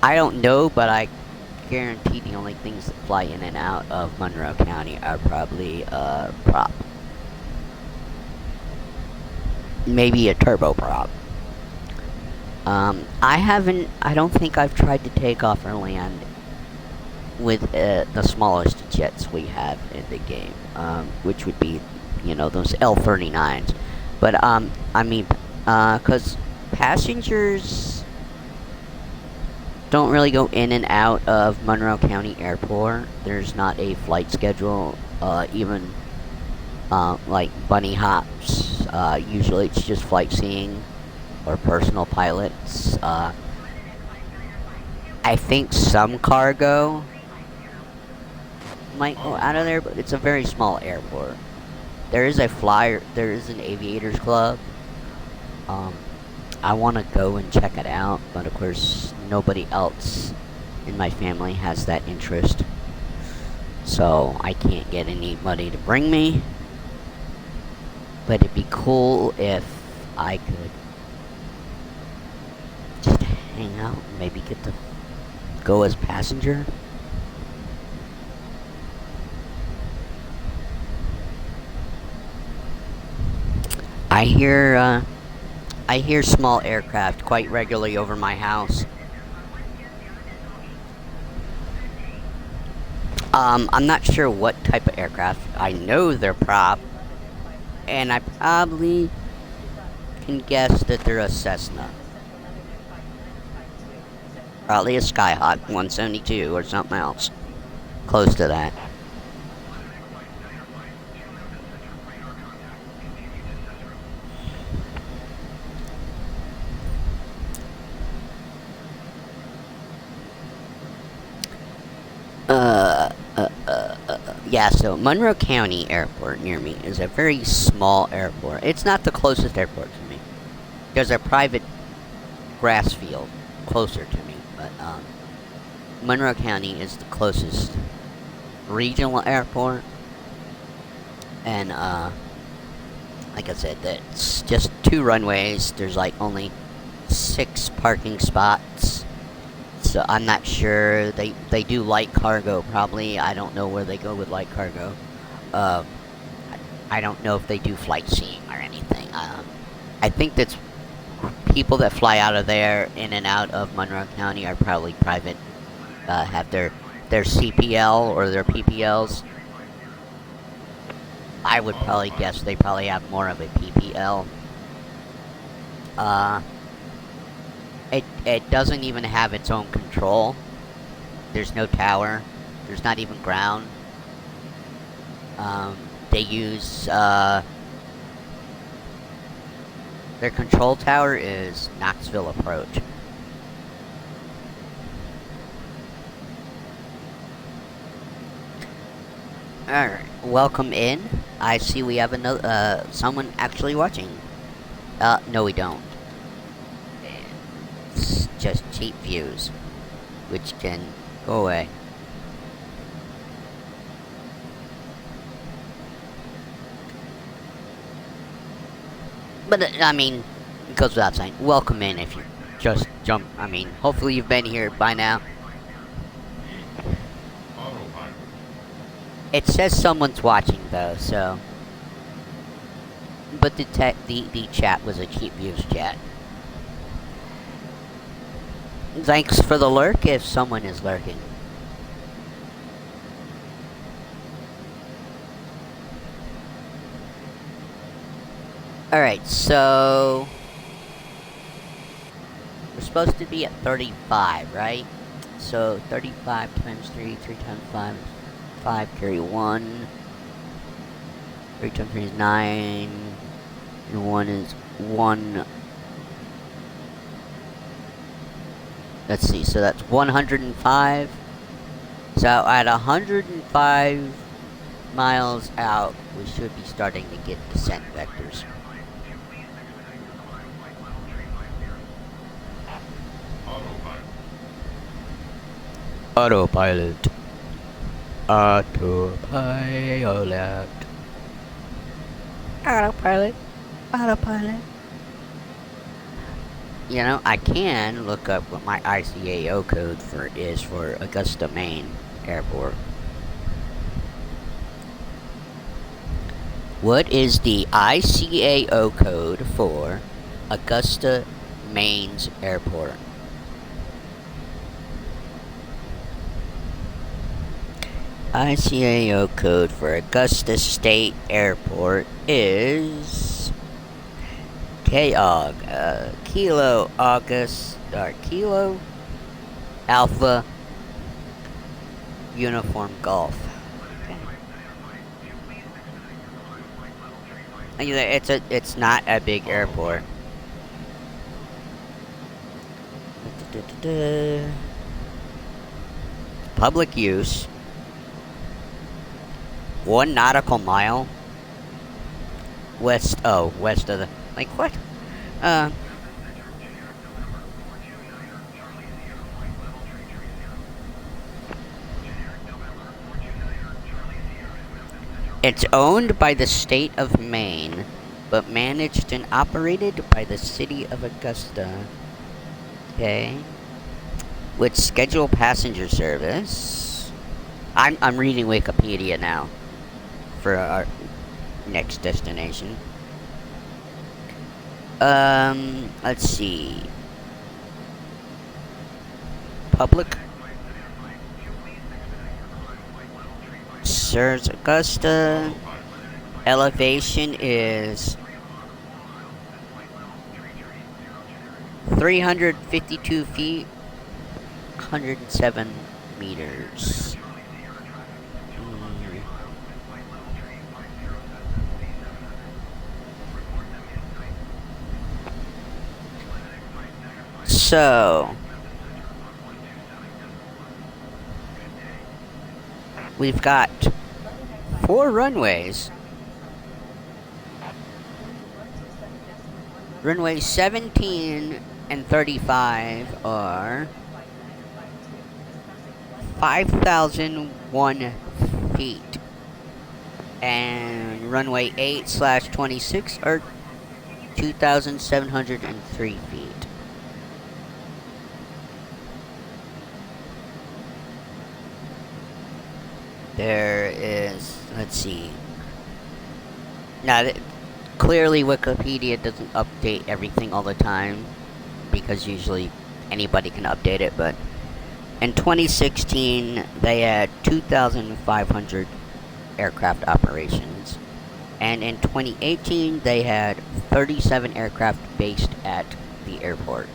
I don't know, but I guarantee the only things that fly in and out of Monroe County are probably prop, maybe a turboprop. I don't think I've tried to take off or land with the smallest jets we have in the game, which would be, those L-39s. But, I mean, because passengers don't really go in and out of Monroe County Airport. There's not a flight schedule, even, like bunny hops. Usually it's just flight seeing or personal pilots. I think some cargo might go out of there, but it's a very small airport. There is an aviators club. I want to go and check it out, but of course nobody else in my family has that interest. So I can't get anybody to bring me. But it'd be cool if I could just hang out and maybe get to go as passenger. I hear small aircraft quite regularly over my house. I'm not sure what type of aircraft. I know they're prop, and I probably can guess that they're a Cessna. Probably a Skyhawk 172 or something else. Close to that. Yeah, so Monroe County Airport near me is a very small airport. It's not the closest airport to me. There's a private grass field closer to me, but Monroe County is the closest regional airport. And like I said, that's just 2 runways. There's like only 6 parking spots. So I'm not sure. They do light cargo probably. I don't know where they go with light cargo. I don't know if they do flight seeing or anything. I think that's people that fly out of there in and out of Monroe County are probably private. Have their CPL or their PPLs. I would probably guess they probably have more of a PPL. It doesn't even have its own control. There's no tower. There's not even ground. They use their control tower is Knoxville Approach. Alright, welcome in. I see we have another someone actually watching. No we don't. It's just cheap views, which can go away. But I mean, it goes without saying. Welcome in if you just jump. I mean, hopefully you've been here by now. It says someone's watching though, so. But the chat was a cheap views chat. Thanks for the lurk if someone is lurking. Alright, so we're supposed to be at 35, right? So 35 times 3, 3 times 5 is 5, carry 1. 3 times 3 is 9. And 1 is 1. Let's see, so that's 105. So at 105 miles out, we should be starting to get descent vectors. Autopilot. Autopilot. Autopilot. Autopilot. You know, I can look up what my ICAO code is for Augusta, Maine Airport. What is the ICAO code for Augusta, Maine's airport? ICAO code for Augusta State Airport is KOG, Kilo August, or Kilo Alpha Uniform Golf. Okay. It's not a big airport. Public use. 1 nautical mile west of the, like, what? It's owned by the state of Maine, but managed and operated by the city of Augusta. Okay. With scheduled passenger service. I'm reading Wikipedia now for our next destination. Let's see. Public serves Augusta. Elevation is 352 feet, 107 meters. So, we've got 4 runways. Runway 17 and 35 are 5,001 feet. And runway 8/26 are 2,703 feet. There is, let's see. Now, clearly Wikipedia doesn't update everything all the time, because usually anybody can update it, but in 2016, they had 2,500 aircraft operations. And in 2018, they had 37 aircraft based at the airport.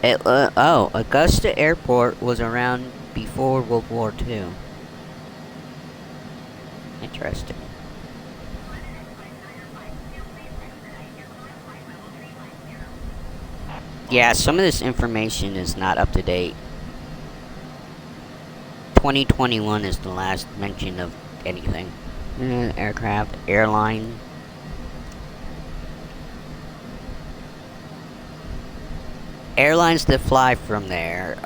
Augusta Airport was around before World War II. Interesting. Yeah, some of this information is not up to date. 2021 is the last mention of anything. Aircraft, airline. Airlines that fly from there,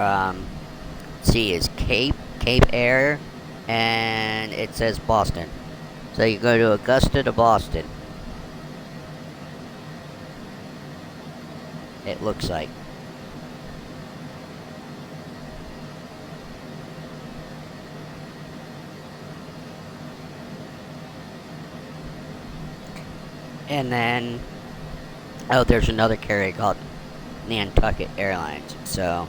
see, is Kfft-Kbtr, and it says Boston. So you go to Augusta to Boston. It looks like. And then, there's another carrier called Nantucket Airlines, so.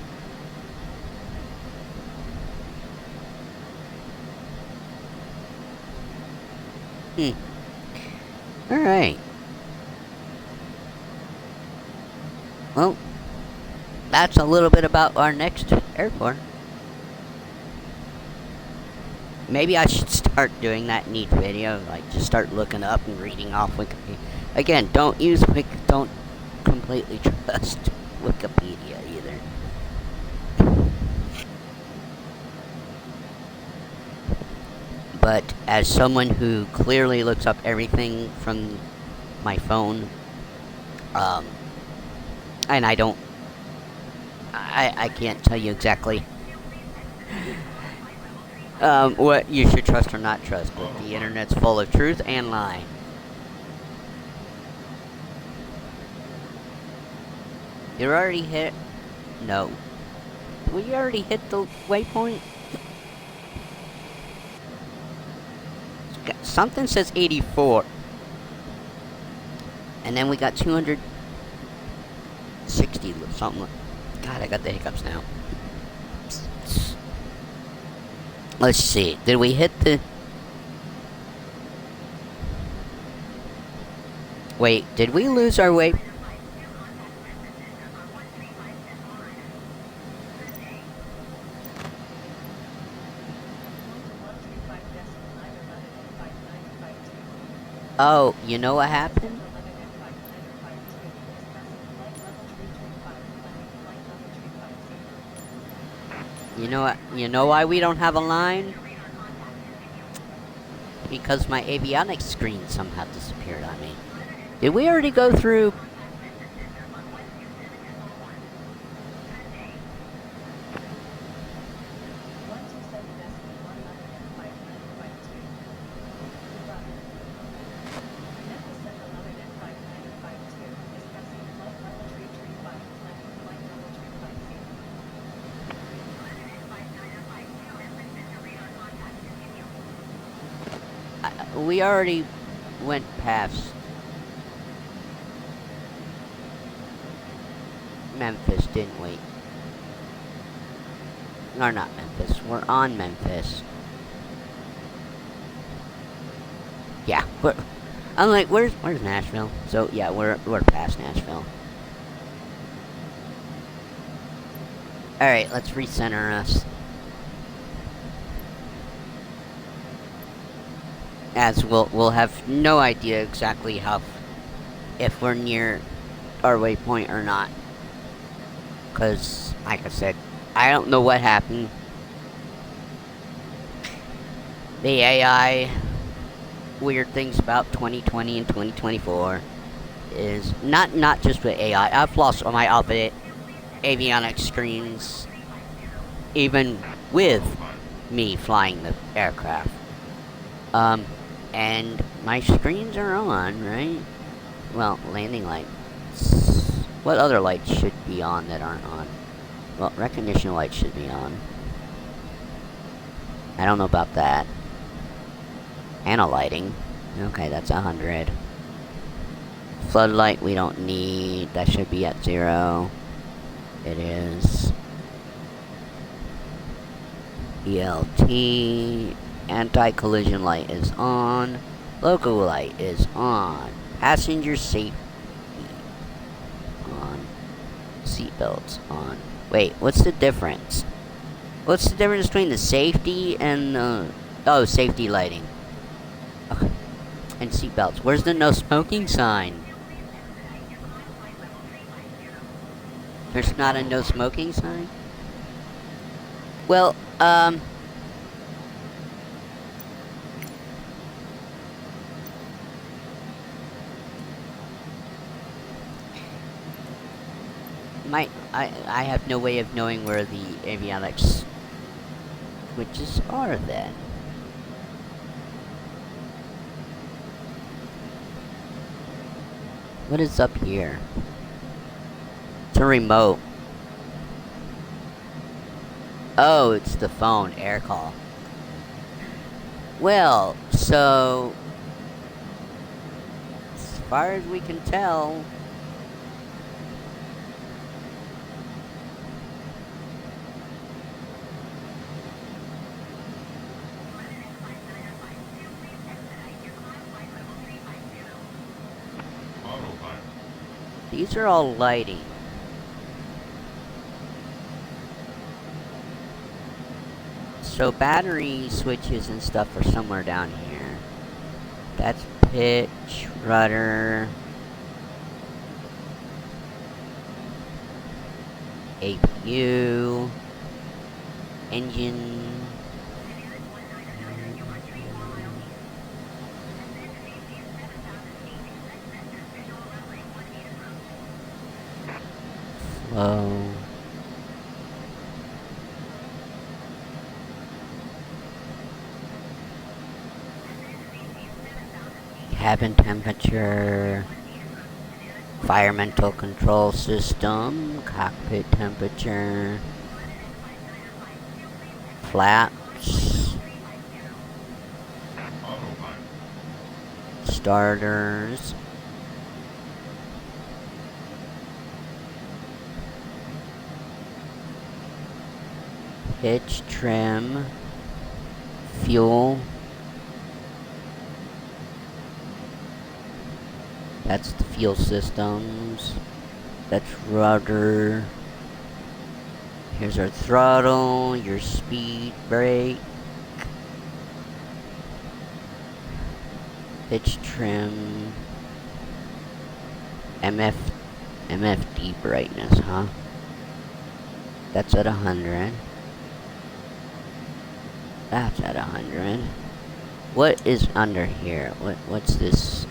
Alright. Well, that's a little bit about our next airport. Maybe I should start doing that in each video, like just start looking up and reading off Wikipedia. Again, don't completely trust Wikipedia either. But as someone who clearly looks up everything from my phone, um, and I can't tell you exactly what you should trust or not trust, but the internet's full of truth and lie. You already hit? No. We already hit the waypoint? Something says 84. And then we got 260 something. God, I got the hiccups now. Let's see. Did we hit the... Wait, did we lose our way? Oh, you know what happened? You know what? You know why we don't have a line? Because my avionics screen somehow disappeared on me. Did we already go through? We already went past Memphis, didn't we? Or not Memphis. We're on Memphis. Yeah, I'm like, where's Nashville? So yeah, we're past Nashville. All right, let's recenter us. As we'll have no idea exactly if we're near our waypoint or not. Because, like I said, I don't know what happened. The AI weird things about 2020 and 2024 is not just with AI. I've lost all my avionics screens, even with me flying the aircraft. And my screens are on, right? Well, landing lights. What other lights should be on that aren't on? Well, recognition lights should be on. I don't know about that. Anna lighting. Okay, that's 100. Floodlight we don't need. That should be at 0. It is. ELT. Anti-collision light is on. Local light is on. Passenger safety on. Seatbelts on. Wait, what's the difference? What's the difference between the safety and the... Oh, safety lighting. Okay. And seatbelts. Where's the no smoking sign? There's not a no smoking sign? Well, I have no way of knowing where the avionics switches are then. What is up here? It's a remote. Oh, it's the phone, air call. Well, so as far as we can tell, these are all lighting. So battery switches and stuff are somewhere down here. That's pitch, rudder. APU, engine. Flow. Cabin temperature. Environmental control system. Cockpit temperature. Flaps. Starters. Pitch trim. Fuel. That's the fuel systems. That's rudder. Here's our throttle, your speed brake. Pitch trim. MFD brightness, huh? That's at 100. That's at 100. What is under here? What's this?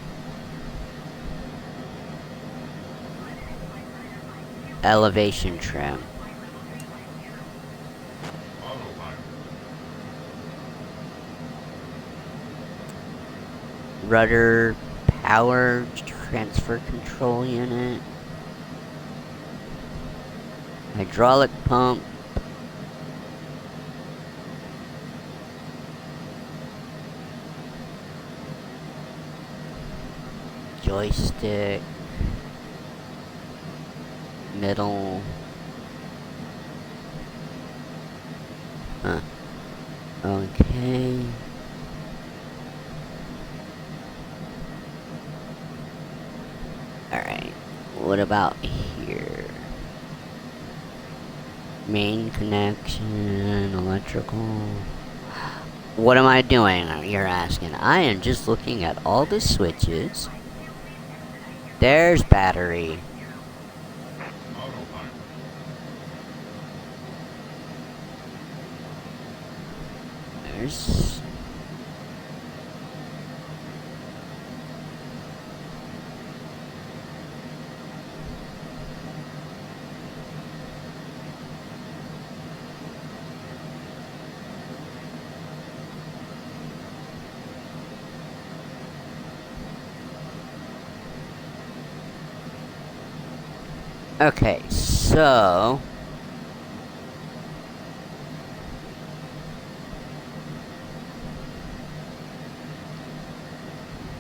Elevation trim. Rudder power transfer control unit. Hydraulic pump. Joystick. Middle. Huh. Okay. Alright. What about here? Main connection, electrical. What am I doing, you're asking? I am just looking at all the switches. There's battery. There's... Okay, so...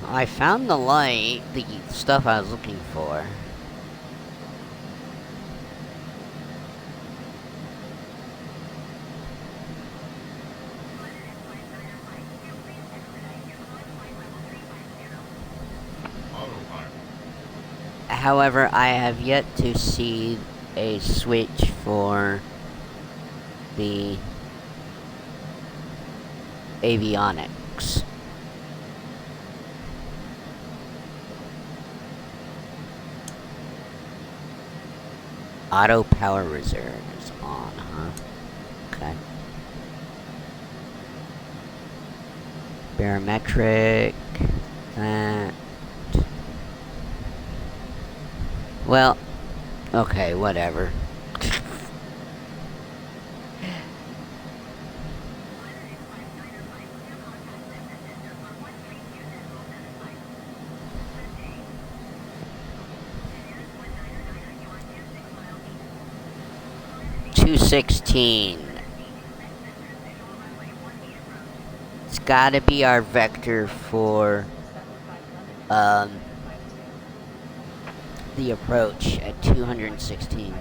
I found the light, the stuff I was looking for. However, I have yet to see a switch for the avionics. Auto power reserve is on, huh? Okay. Barometric. That. Well, okay, whatever. $216. It's gotta be our vector for the approach at 216.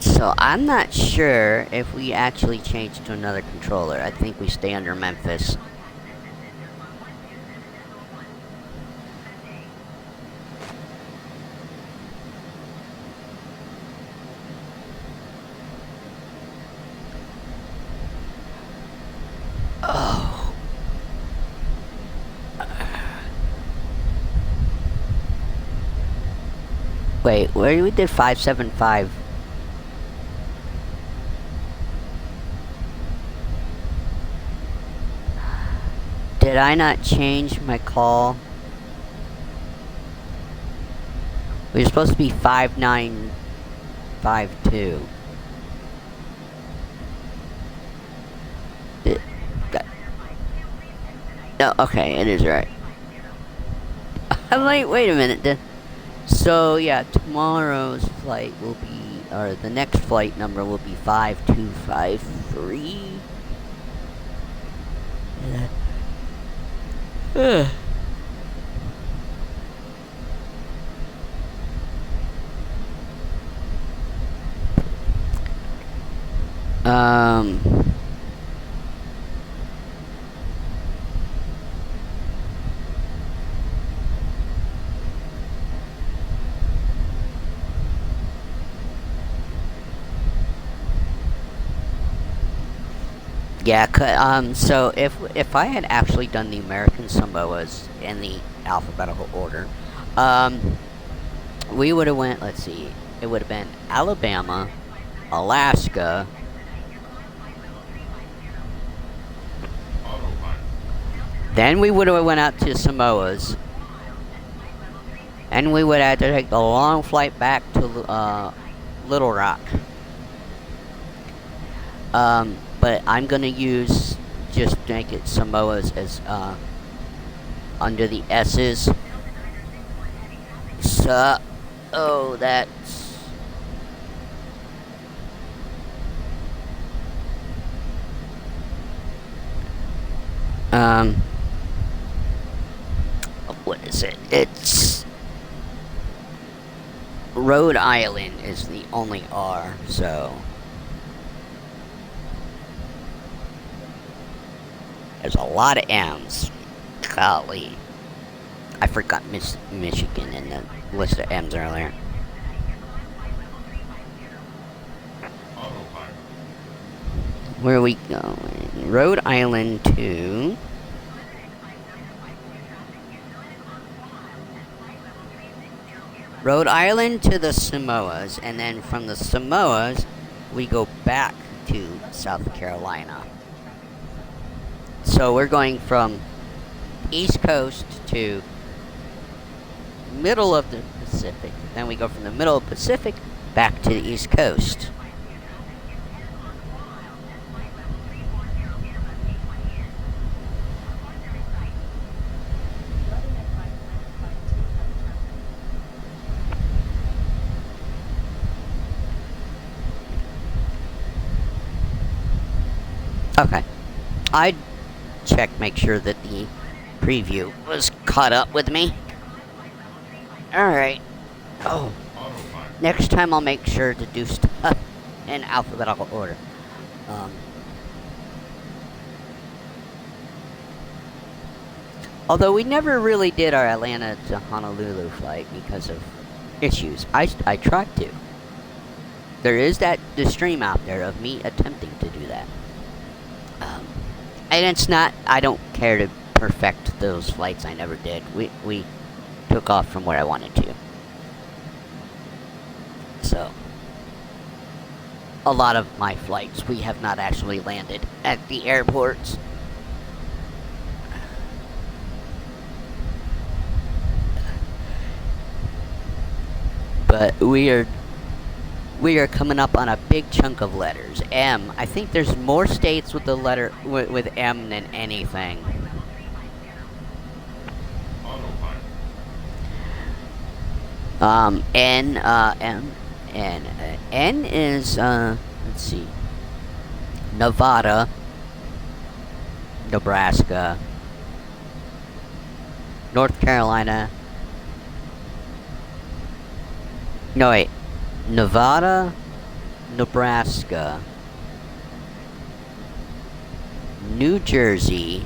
So I'm not sure if we actually change to another controller. I think we stay under Memphis. Wait, where we did 575? Did I not change my call? We were supposed to be 5952. No, okay, it is right. I'm like, wait a minute. So yeah, tomorrow's flight will be, or the next flight number will be 5253. Um. Yeah, so if I had actually done the American Samoas in the alphabetical order, we would have went, let's see, it would have been Alabama, Alaska, then we would have went out to Samoas, and we would have to take the long flight back to Little Rock. But I'm gonna use, just make it Samoas as under the S's. So, oh, that's what is it? It's Rhode Island is the only R, so there's a lot of M's. Golly. I forgot Michigan in the list of M's earlier. Where are we going? Rhode Island to... Rhode Island to the Samoas, and then from the Samoas, we go back to South Carolina. So we're going from East Coast to middle of the Pacific. Then we go from the middle of the Pacific back to the East Coast. Okay. I'd check, make sure that the preview was caught up with me. Alright. Oh. Next time I'll make sure to do stuff in alphabetical order. Although we never really did our Atlanta to Honolulu flight because of issues. I tried to. There is the stream out there of me attempting to do that. And it's not, I don't care to perfect those flights, I never did. We took off from where I wanted to. So, a lot of my flights, we have not actually landed at the airports. But we are coming up on a big chunk of letters. M. I think there's more states with the letter with M than anything. N. M. N. N is let's see. Nevada, Nebraska, North Carolina. No, wait. Nevada, Nebraska, New Jersey,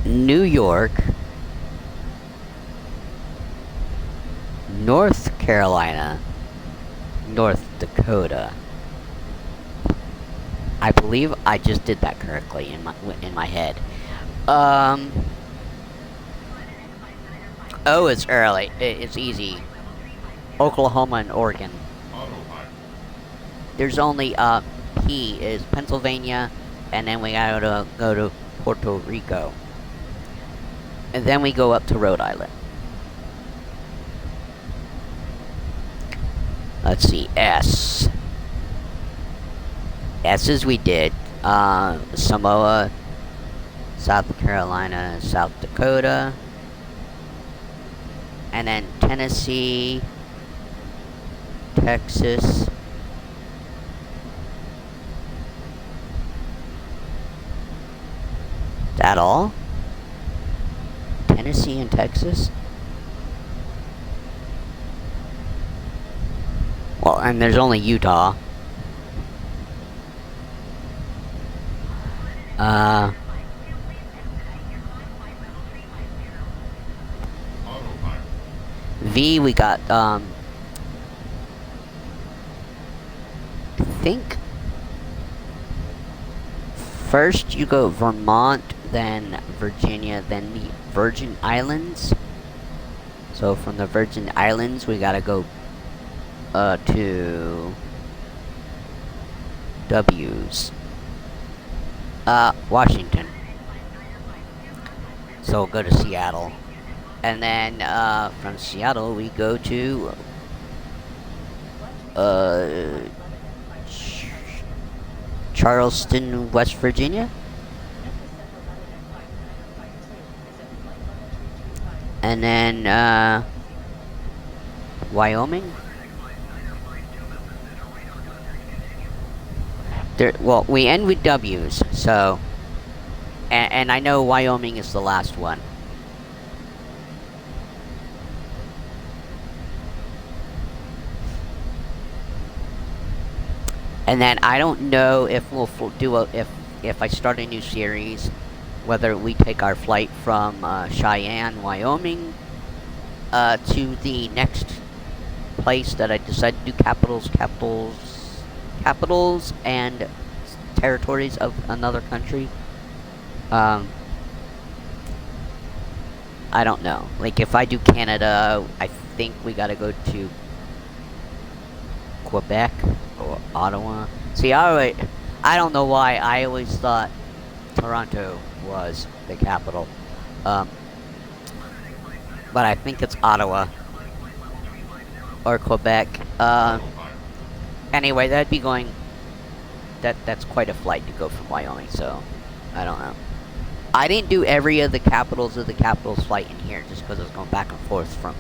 New York, North Carolina, North Dakota. I believe I just did that correctly in my head. Um. Oh, it's early. It's easy. Oklahoma and Oregon. Autopilot. There's only P is Pennsylvania, and then we gotta go to Puerto Rico, and then we go up to Rhode Island. Let's see, S. S's we did. Samoa, South Carolina, South Dakota, and then Tennessee, Texas. That all? Tennessee and Texas? Well, and there's only Utah. Autopilot. V, we got, I think first you go Vermont, then Virginia, then the Virgin Islands. So from the Virgin Islands, we gotta go to W's. Washington. So we'll go to Seattle. And then from Seattle, we go to Charleston, West Virginia. And then Wyoming. Well, we end with W's, so... And I know Wyoming is the last one. And then I don't know if we'll do if I start a new series, whether we take our flight from Cheyenne, Wyoming, to the next place that I decide to do capitals, and territories of another country. I don't know. Like, if I do Canada, I think we gotta go to Quebec or Ottawa. See, I don't know why I always thought Toronto was the capital. But I think it's Ottawa or Quebec. Anyway, that'd be going. That's quite a flight to go from Wyoming. So, I don't know. I didn't do every of the capitals flight in here just because I was going back and forth from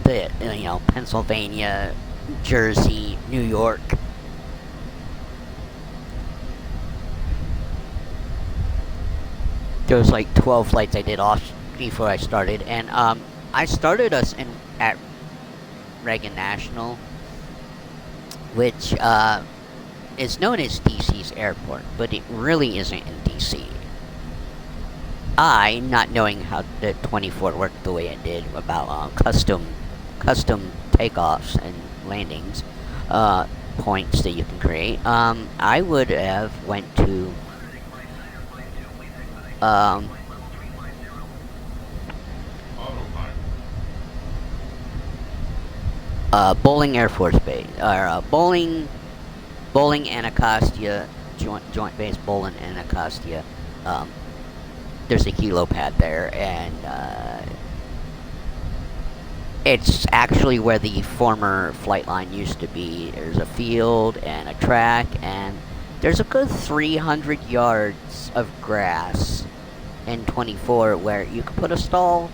Pennsylvania, Jersey, New York. There was like 12 flights I did off before I started, and I started us at Reagan National, which is known as DC's airport, but it really isn't in DC. I, not knowing how the 24 worked the way it did about custom takeoffs and landings, points that you can create, I would have went to Bowling Air Force Base, or Bowling Anacostia, Joint Base Bowling Anacostia. There's a helipad there, and it's actually where the former flight line used to be. There's a field and a track, and there's a good 300 yards of grass in 24 where you can put a stall,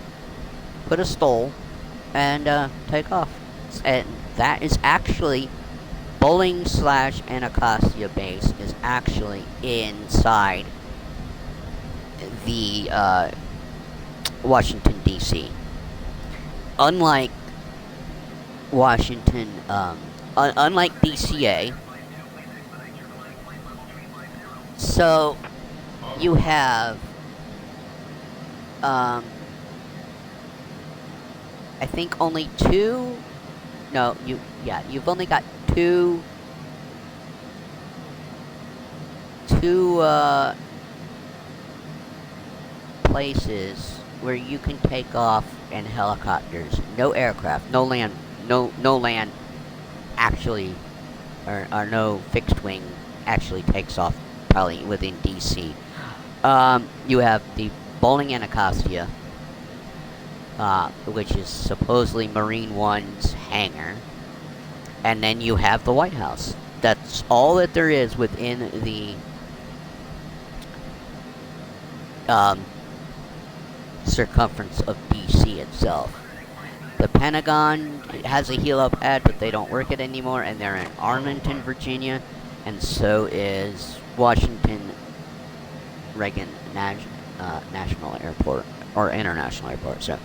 and take off. And that is actually Bowling / Anacostia base is actually inside the Washington D.C. Unlike Washington, unlike DCA, so you have I think only two. No, you've only got two places where you can take off in helicopters. No aircraft, no land, no land actually, or no fixed wing actually takes off. Probably within DC. You have the Bowling Anacostia, which is supposedly Marine One's hangar, and then you have the White House. That's all that there is within the circumference of DC itself. The Pentagon has a helo pad, but they don't work it anymore, and they're in Arlington, Virginia, and so is Washington Reagan National Airport, or International Airport. So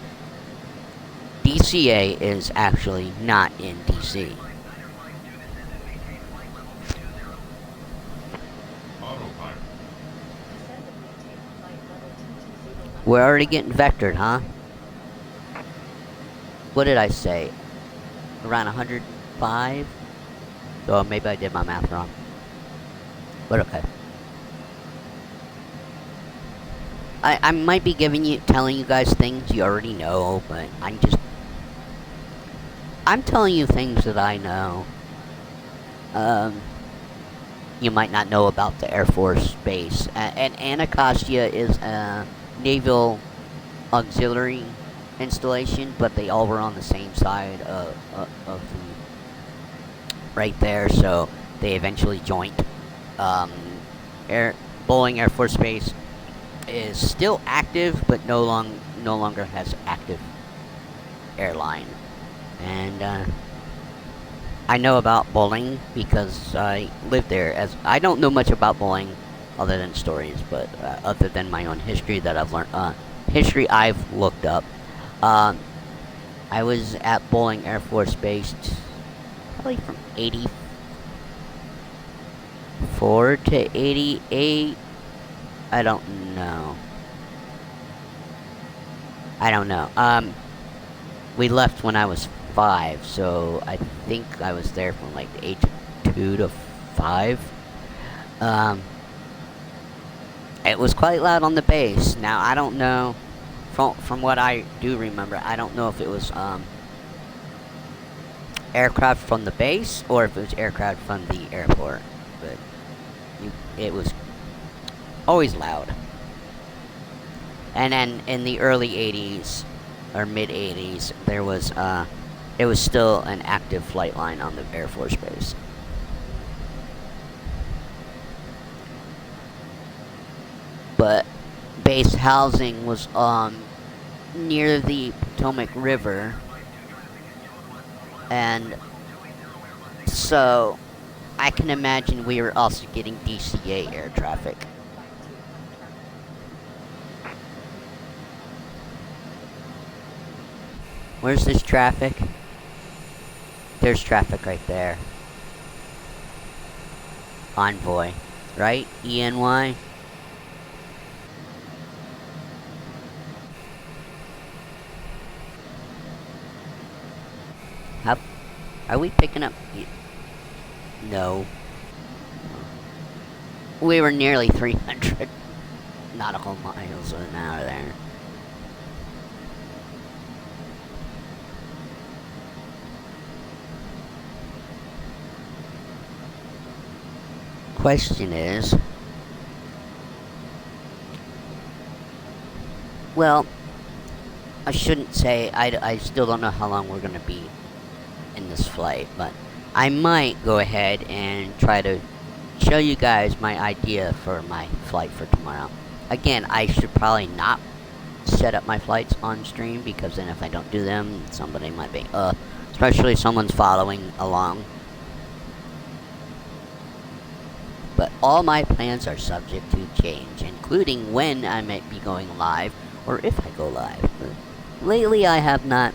DCA is actually not in DC. Autopilot. Descend and maintain flight level 220 We're already getting vectored, huh? What did I say? Around 105? So maybe I did my math wrong. But okay. I might be telling you guys things you already know, but I'm telling you things that I know. You might not know about the Air Force Base. And Anacostia is a naval auxiliary installation, but they all were on the same side of the right there, so they eventually joined. Bowling Air Force Base is still active, but no longer has active airline. And I know about Bowling because I lived there. As I don't know much about Bowling other than stories, but other than my own history that I've learned, history I've looked up. I was at Bowling Air Force Base probably from 84 to 88. I don't know. We left when I was 5, so I think I was there from like the age of 2 to 5. It was quite loud on the base. Now, I don't know. From what I do remember, I don't know if it was aircraft from the base or if it was aircraft from the airport. But it was always loud. And then in the early 80s or mid 80s, it was still an active flight line on the Air Force Base. But base housing was near the Potomac River, and so I can imagine we were also getting DCA air traffic. Where's this traffic? There's traffic right there. Envoy, right? ENY. How are we picking up? No. We were nearly 300 nautical miles an hour there. Question is, well, I shouldn't say, I still don't know how long we're gonna be in this flight, but I might go ahead and try to show you guys my idea for my flight for tomorrow. Again, I should probably not set up my flights on stream, because then if I don't do them, somebody might be, especially if someone's following along. But all my plans are subject to change, including when I might be going live, or if I go live. But lately I have not.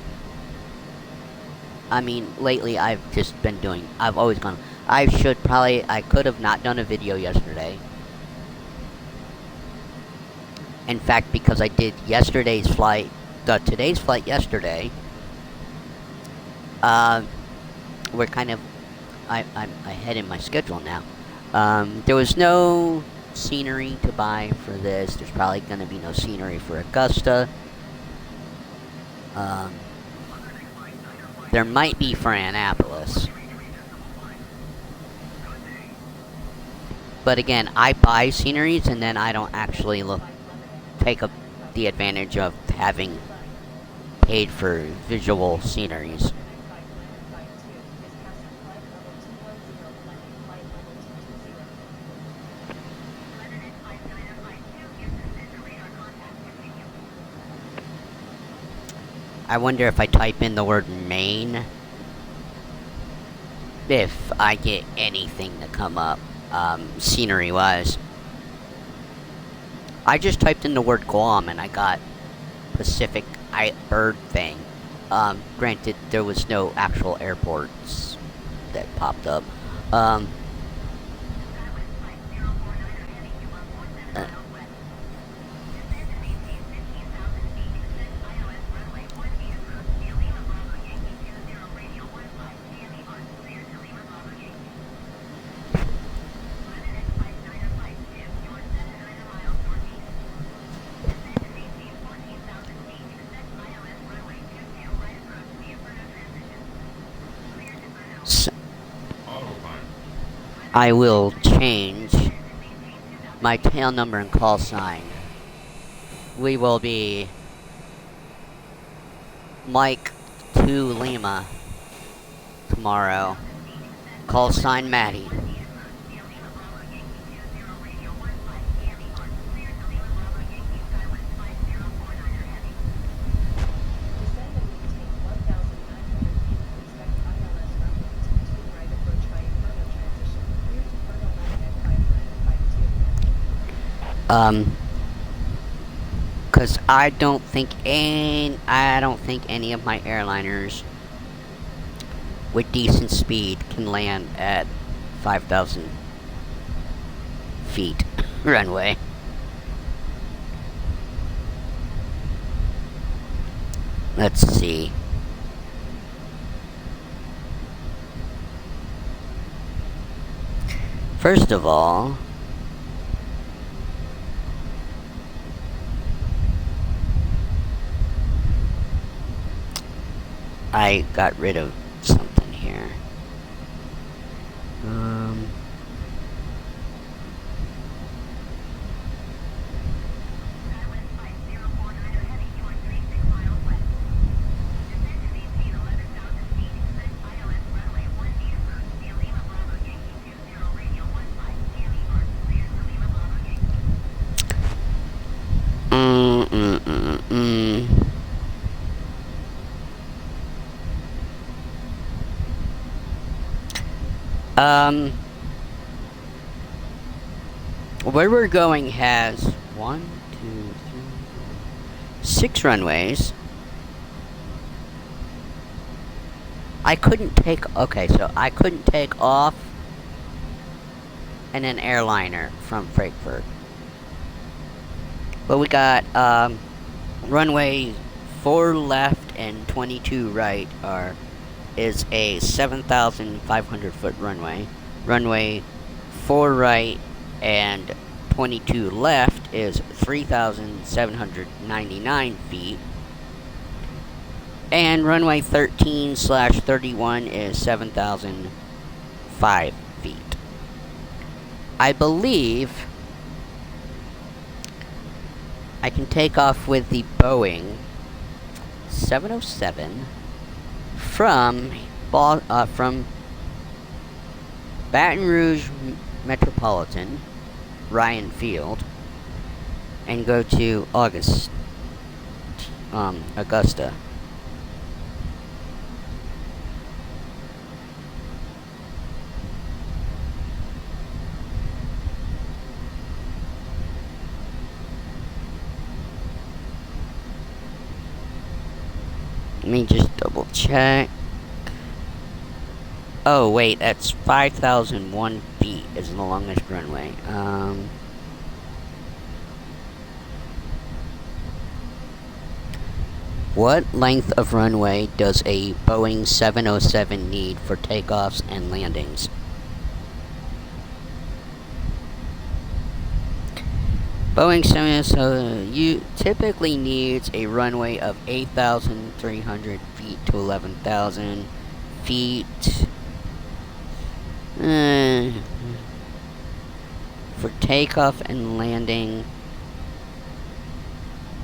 Lately I've just been doing, I've always gone, I could have not done a video yesterday. In fact, because I did today's flight yesterday, we're kind of, I'm ahead in my schedule now. There was no scenery to buy for this. There's probably going to be no scenery for Augusta. There might be for Annapolis. But again, I buy sceneries and then I don't actually take up the advantage of having paid for visual sceneries. I wonder if I type in the word Maine, if I get anything to come up, scenery-wise. I just typed in the word Guam and I got Pacific bird thing. Granted, there was no actual airports that popped up. I will change my tail number and call sign. We will be Mike to Lima tomorrow. Call sign Maddie. Cause I don't think any of my airliners with decent speed can land at 5,000 feet runway. Let's see. First of all, I got rid of something here. Where we're going has 1, 2, 3, 6 runways. I couldn't take off in an airliner from Frankfurt. But we got runway 4 left and 22 right is a 7,500 foot runway. Runway 4 right and 22 left is 3,799 feet. And runway 13/31 is 7,005 feet. I believe I can take off with the Boeing 707 from Baton Rouge Metropolitan, Ryan Field, and go to Augusta. Let me just double check. Oh wait, that's 5,001 feet is the longest runway. What length of runway does a Boeing 707 need for takeoffs and landings? Boeing 7, you typically needs a runway of 8,300 feet to 11,000 feet. For takeoff and landing,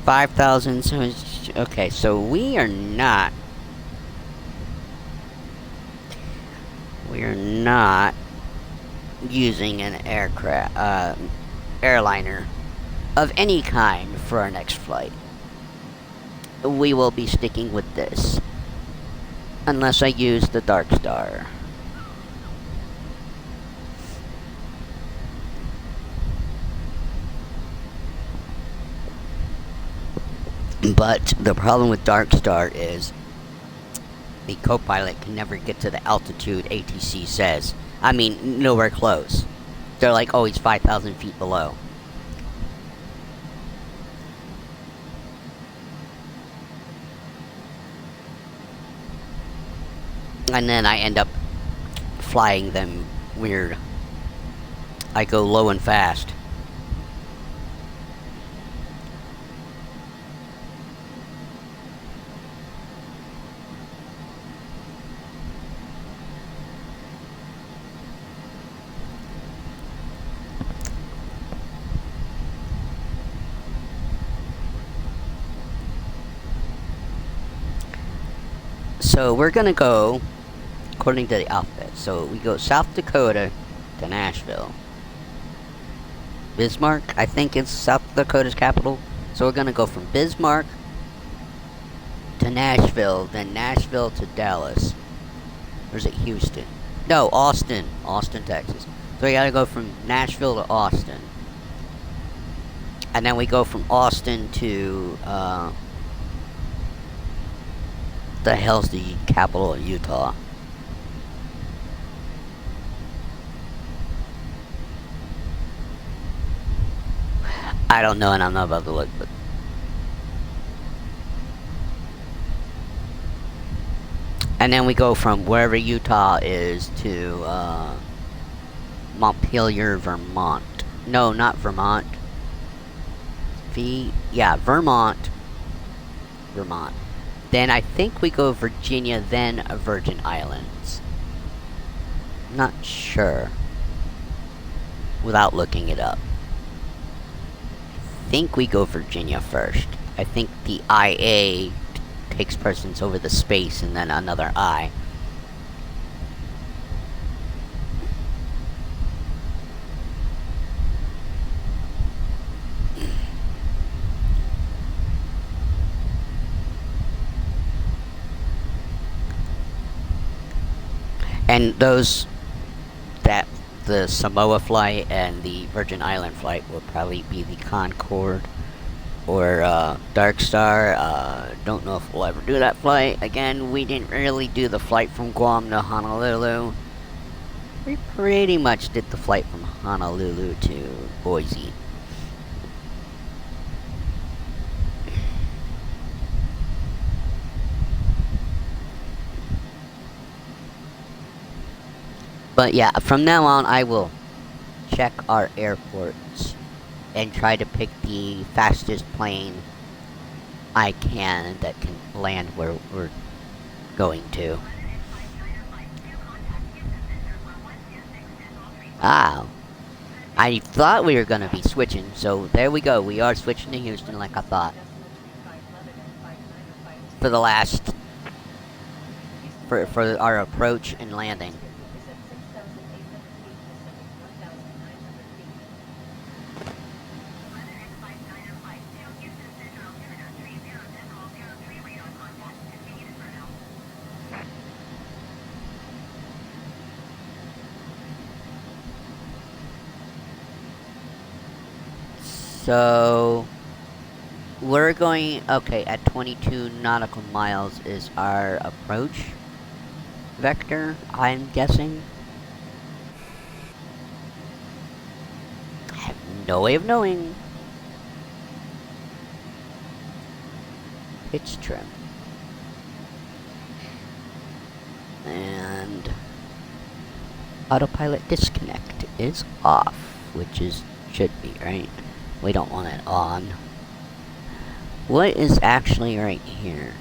5,000. So okay, so we are not using an airliner of any kind for our next flight. We will be sticking with this unless I use the Dark Star. But the problem with Dark Star is the co-pilot can never get to the altitude ATC says. I mean, nowhere close. They're like always 5,000 feet below. And then I end up flying them weird. I go low and fast. So we're gonna go according to the alphabet. So we go South Dakota to Nashville. Bismarck, I think it's South Dakota's capital. So we're gonna go from Bismarck to Nashville, then Nashville to Dallas. Or is it Houston? No, Austin. Austin, Texas. So we gotta go from Nashville to Austin. And then we go from Austin to, the hell's the capital of Utah? I don't know, and I'm not about to look, but... And then we go from wherever Utah is to, Montpelier, Vermont. No, not Vermont. Vermont. Vermont. Then I think we go Virginia, then Virgin Islands. Not sure. Without looking it up. I think we go Virginia first. I think the IA takes precedence over the space and then another I. And those, that the Samoa flight and the Virgin Island flight will probably be the Concorde or Dark Star. Don't know if we'll ever do that flight. Again, we didn't really do the flight from Guam to Honolulu. We pretty much did the flight from Honolulu to Boise. But yeah, from now on I will check our airports and try to pick the fastest plane I can that can land where we're going to. Ah, I thought we were gonna be switching, so there we go. We are switching to Houston like I thought. For the last, for our approach and landing. So we're going, okay, at 22 nautical miles is our approach vector, I'm guessing. I have no way of knowing. Pitch trim. And autopilot disconnect is off, which is should be, right? We don't want it on. What is actually right here?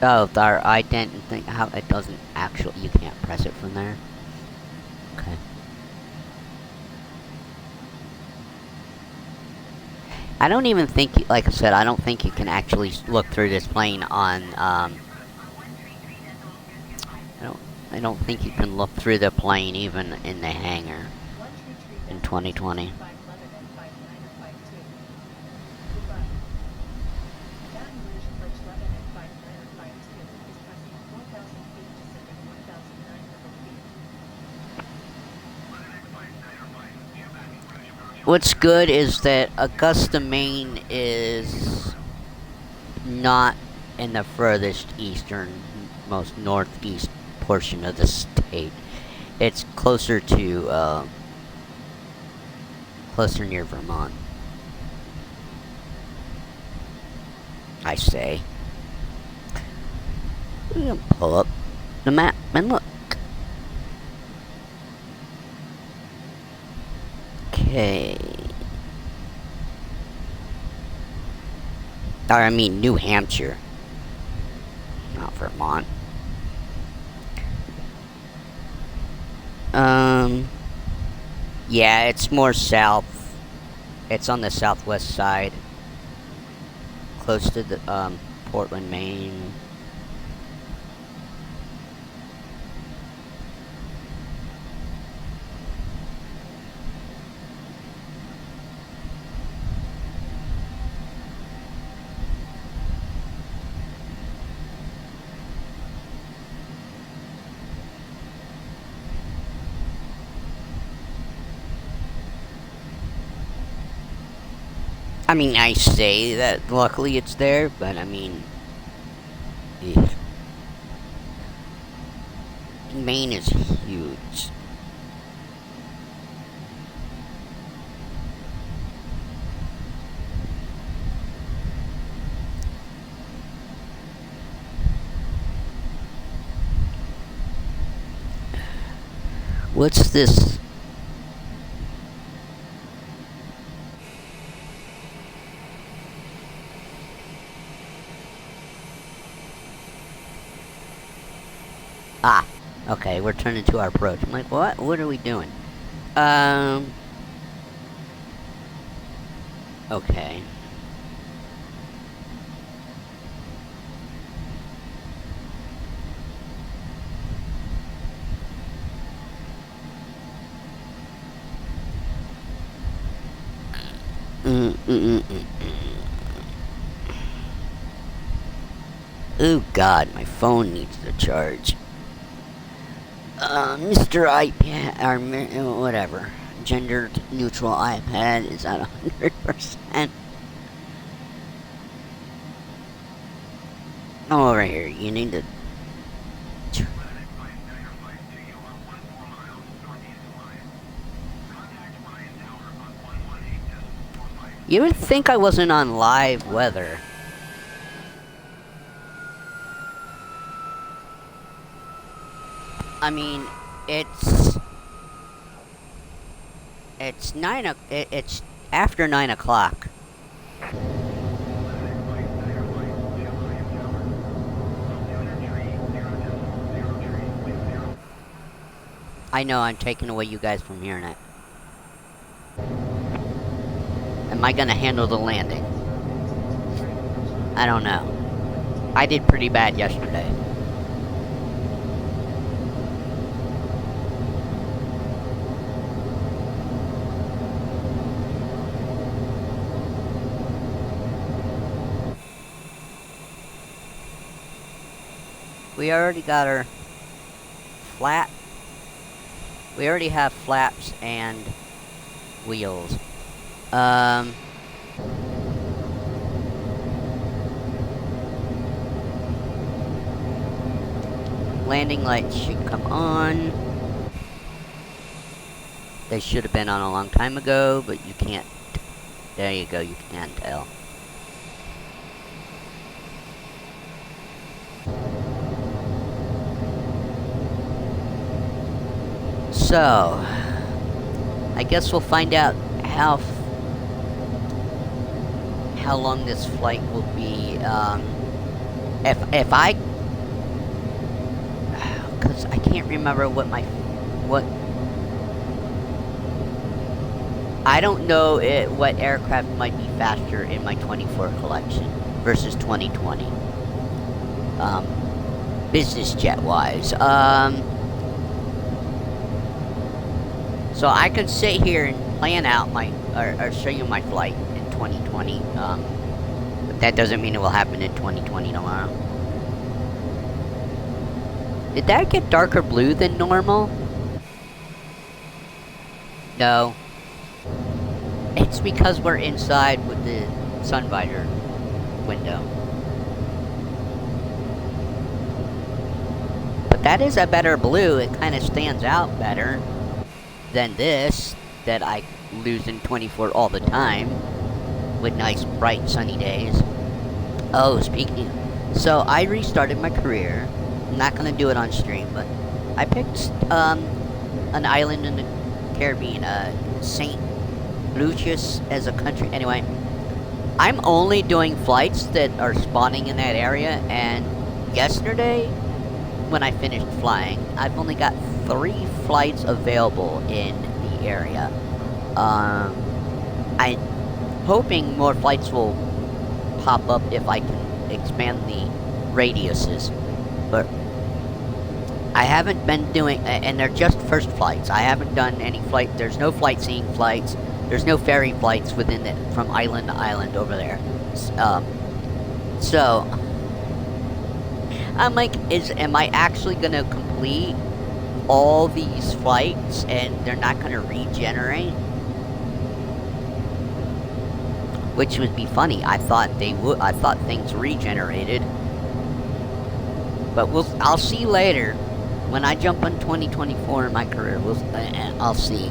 Oh, our ident thing. How it doesn't actually. You can't press it from there. Okay. I don't even think, like I said, I don't think you can actually look through this plane on. I don't think you can look through the plane even in the hangar in 2020. 511 and 5952. Goodbye. Baton Rouge approach 11 and 5952 is passing 4,000 feet descending 1,900 feet. What's good is that Augusta, Maine is not in the furthest eastern, most northeast portion of the state. It's closer to, closer near Vermont. I say. We can pull up the map and look. Okay. Or, I mean, New Hampshire. Not Vermont. Yeah, it's more south. It's on the southwest side. Close to the, Portland, Maine. I mean, I say that luckily it's there, but I mean, eesh. Maine is huge. What's this? Ah, okay, we're turning to our approach. I'm like, what? What are we doing? Okay. Oh God, my phone needs to charge. Mr. iPad, or whatever, gender neutral iPad is at 100%. Come over here. You need to. You would think I wasn't on live weather. I mean, it's it's after 9 o'clock. I know I'm taking away you guys from hearing it. Am I gonna handle the landing? I don't know. I did pretty bad yesterday. We already got our flat. We already have flaps and wheels. Landing lights should come on. They should have been on a long time ago, but you can't. There you go, you can tell. So, I guess we'll find out how long this flight will be. If I, because I can't remember what. I don't know what aircraft might be faster in my 24 collection versus 2020. Business jet wise. So I could sit here and plan out or show you my flight in 2020. But that doesn't mean it will happen in 2020 tomorrow. Did that get darker blue than normal? No. It's because we're inside with the sun visor window. But that is a better blue. It kind of stands out better than this that I lose in 24 all the time with nice bright sunny days. Oh, speaking. So I restarted my career. I'm not gonna do it on stream, but I picked an island in the Caribbean, Saint Lucius as a country. Anyway, I'm only doing flights that are spawning in that area, and yesterday when I finished flying, I've only got 3 flights available in the area. I'm hoping more flights will pop up if I can expand the radiuses, but I haven't been doing, and they're just first flights. I haven't done any flight. There's no flight seeing flights. There's no ferry flights within it from island to island over there. So I'm like, am I actually gonna complete all these flights and they're not gonna regenerate? Which would be funny. I thought they would. I thought things regenerated. But I'll see later. When I jump on 2024 in my career, I'll see.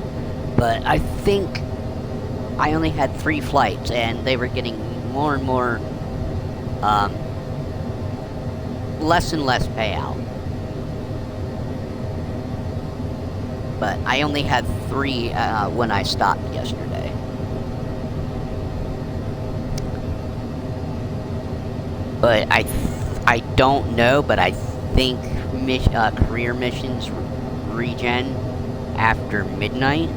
But I think I only had 3 flights, and they were getting more and more, less and less payout. But I only had 3 when I stopped yesterday. But I don't know, but I think career missions regen after midnight.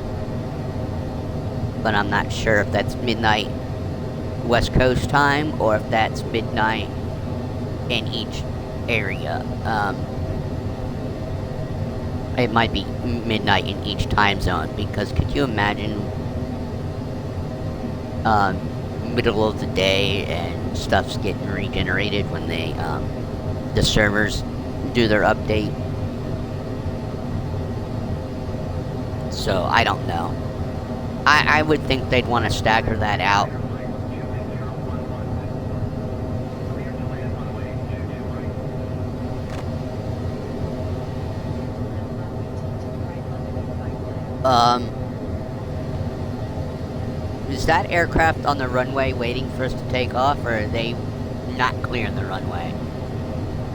But I'm not sure if that's midnight West Coast time or if that's midnight in each area. It might be midnight in each time zone, because could you imagine middle of the day and stuff's getting regenerated when the servers do their update? So I don't know. I would think they'd want to stagger that out. Is that aircraft on the runway waiting for us to take off, or are they not clearing the runway?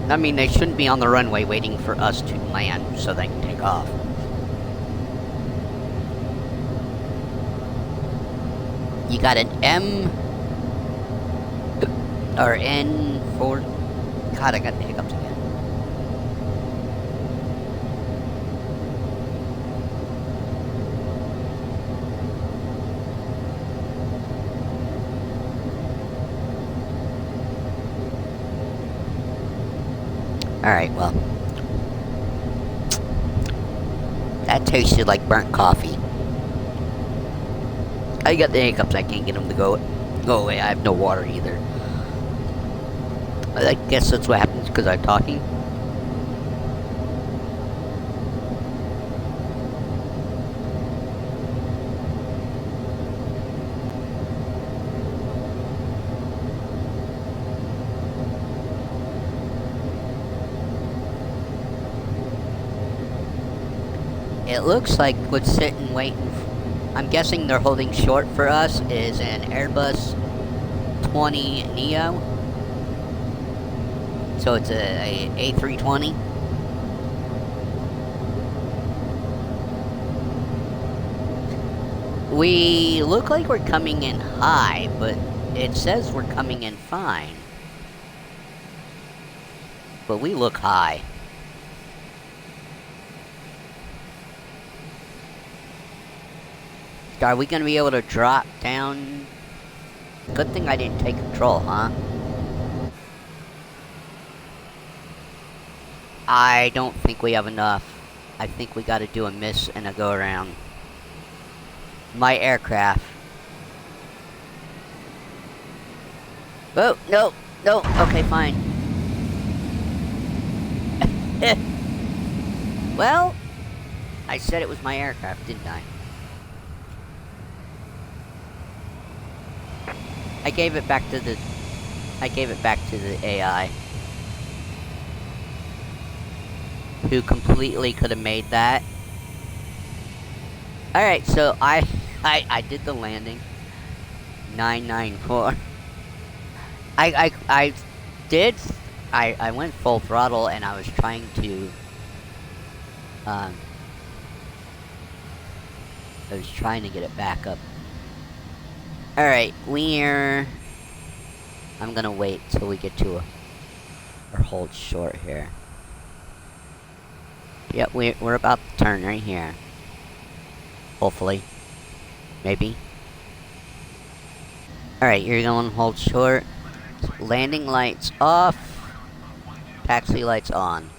I mean, they shouldn't be on the runway waiting for us to land so they can take off. You got an M or N4. God, I got the hiccups again. Alright, well. That tasted like burnt coffee. I got the hiccups, I can't get them to go away. I have no water either. I guess that's what happens because I'm talking. It looks like what's sitting waiting. I'm guessing they're holding short for us is an Airbus 20 Neo. So it's a A320. We look like we're coming in high, but it says we're coming in fine. But we look high. Are we gonna be able to drop down? Good thing I didn't take control, huh? I don't think we have enough. I think we gotta do a miss and a go around. My aircraft. Oh, no, no, okay, fine. Well, I said it was my aircraft, didn't I? I gave it back to the AI. Who completely could have made that. Alright, so I did the landing. 994. I did. I went full throttle and I was trying to. I was trying to get it back up. Alright, I'm gonna wait till we get to or hold short here. Yep, we're about to turn right here. Hopefully. Maybe. Alright, you're going to hold short. Landing lights off. Taxi lights on.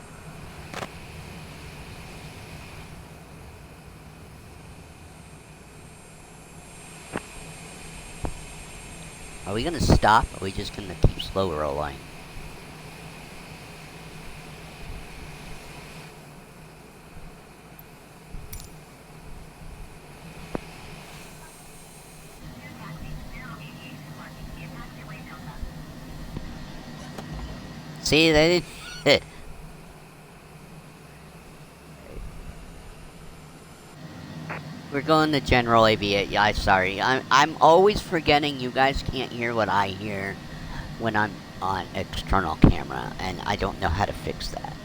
Are we gonna stop, or are we just gonna keep slow rolling? See, they didn't. We're going to general aviation. Yeah, sorry. I'm always forgetting you guys can't hear what I hear when I'm on external camera, and I don't know how to fix that.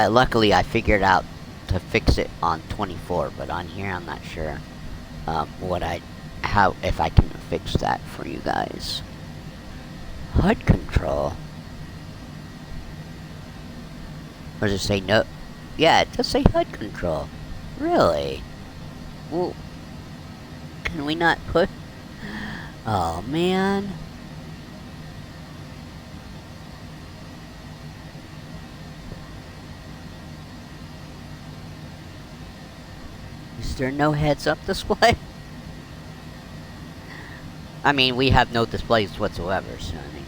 Luckily, I figured out to fix it on 24, but on here, I'm not sure if I can fix that for you guys. HUD control. Or does it say no? Yeah, it does say HUD control. Really? Well, can we not put? Oh man. Is there no heads-up display? I mean, we have no displays whatsoever, so I mean,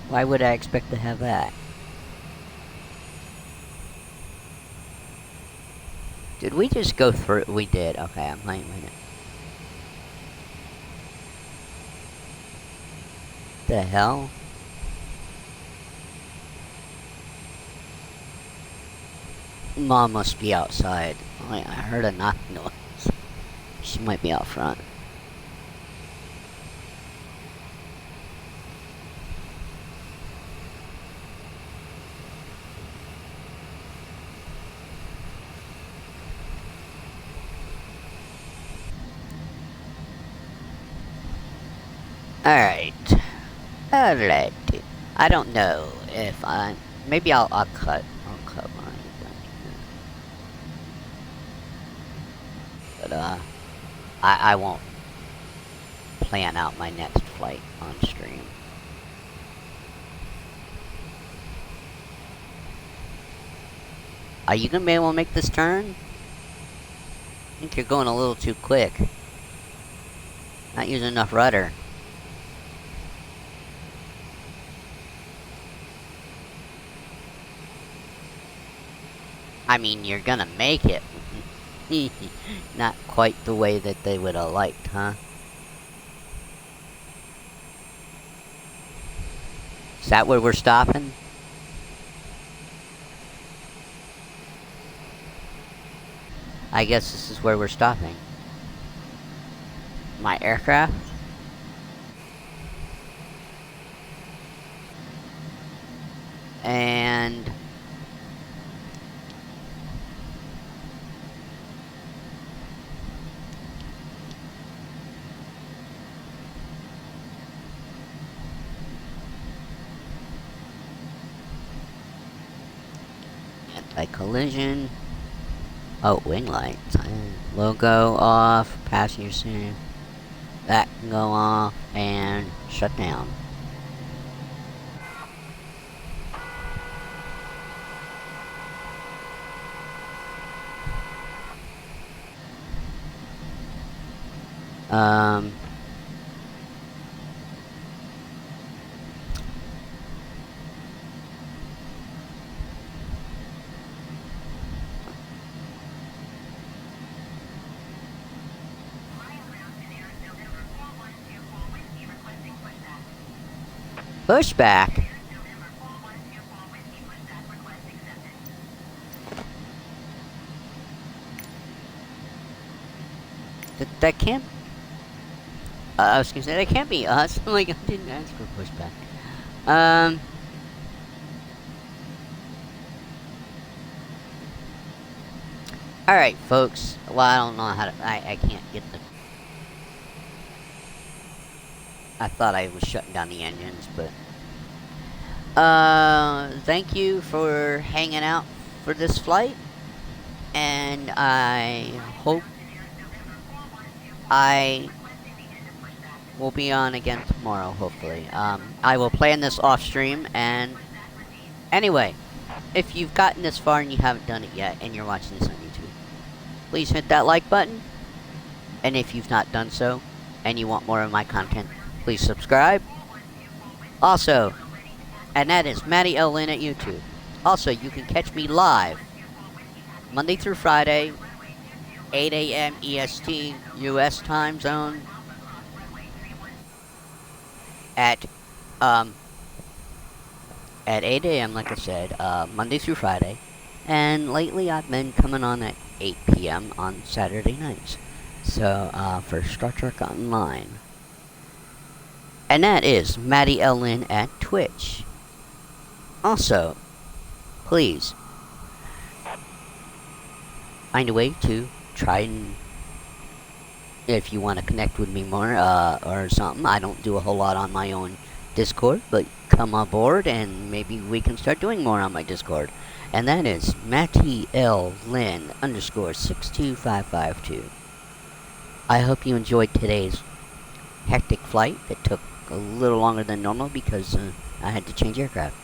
why would I expect to have that? Did we just go through? We did. Okay, I'm playing with it. The hell? Mom must be outside. I heard a knock noise. She might be out front. Alright. Alright. I don't know if maybe I'll cut mine. But I won't plan out my next flight on stream. Are you gonna be able to make this turn? I think you're going a little too quick. Not using enough rudder. I mean, you're gonna make it. Not quite the way that they would have liked, huh? Is that where we're stopping? I guess this is where we're stopping. My aircraft? and anti-collision. Oh, wing lights. Logo off, passenger center. That can go off and shut down. Um, Pushback. That can't. I was gonna say that can't be us. Like I didn't ask for pushback. All right, folks. Well, I don't know how to. I can't get the. I thought I was shutting down the engines, but. Thank you for hanging out for this flight, and I hope I will be on again tomorrow, hopefully. I will plan this off stream, and anyway, if you've gotten this far and you haven't done it yet, and you're watching this on YouTube, please hit that like button, and if you've not done so, and you want more of my content, please subscribe. Also, and that is Matty L. Lynn at YouTube. Also, you can catch me live Monday through Friday, 8 a.m. EST, US time zone, at 8 a.m. like I said, Monday through Friday. And lately I've been coming on at 8 p.m. on Saturday nights. So, for Star Trek Online. And that is Matty L. Lynn at Twitch. Also, please find a way to try and, if you want to connect with me more, or something. I don't do a whole lot on my own Discord, but come aboard and maybe we can start doing more on my Discord. And that is Matty L. Lynn _62552. I hope you enjoyed today's hectic flight that took a little longer than normal because I had to change aircraft.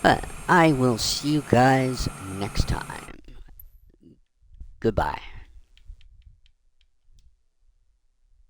But I will see you guys next time. Goodbye.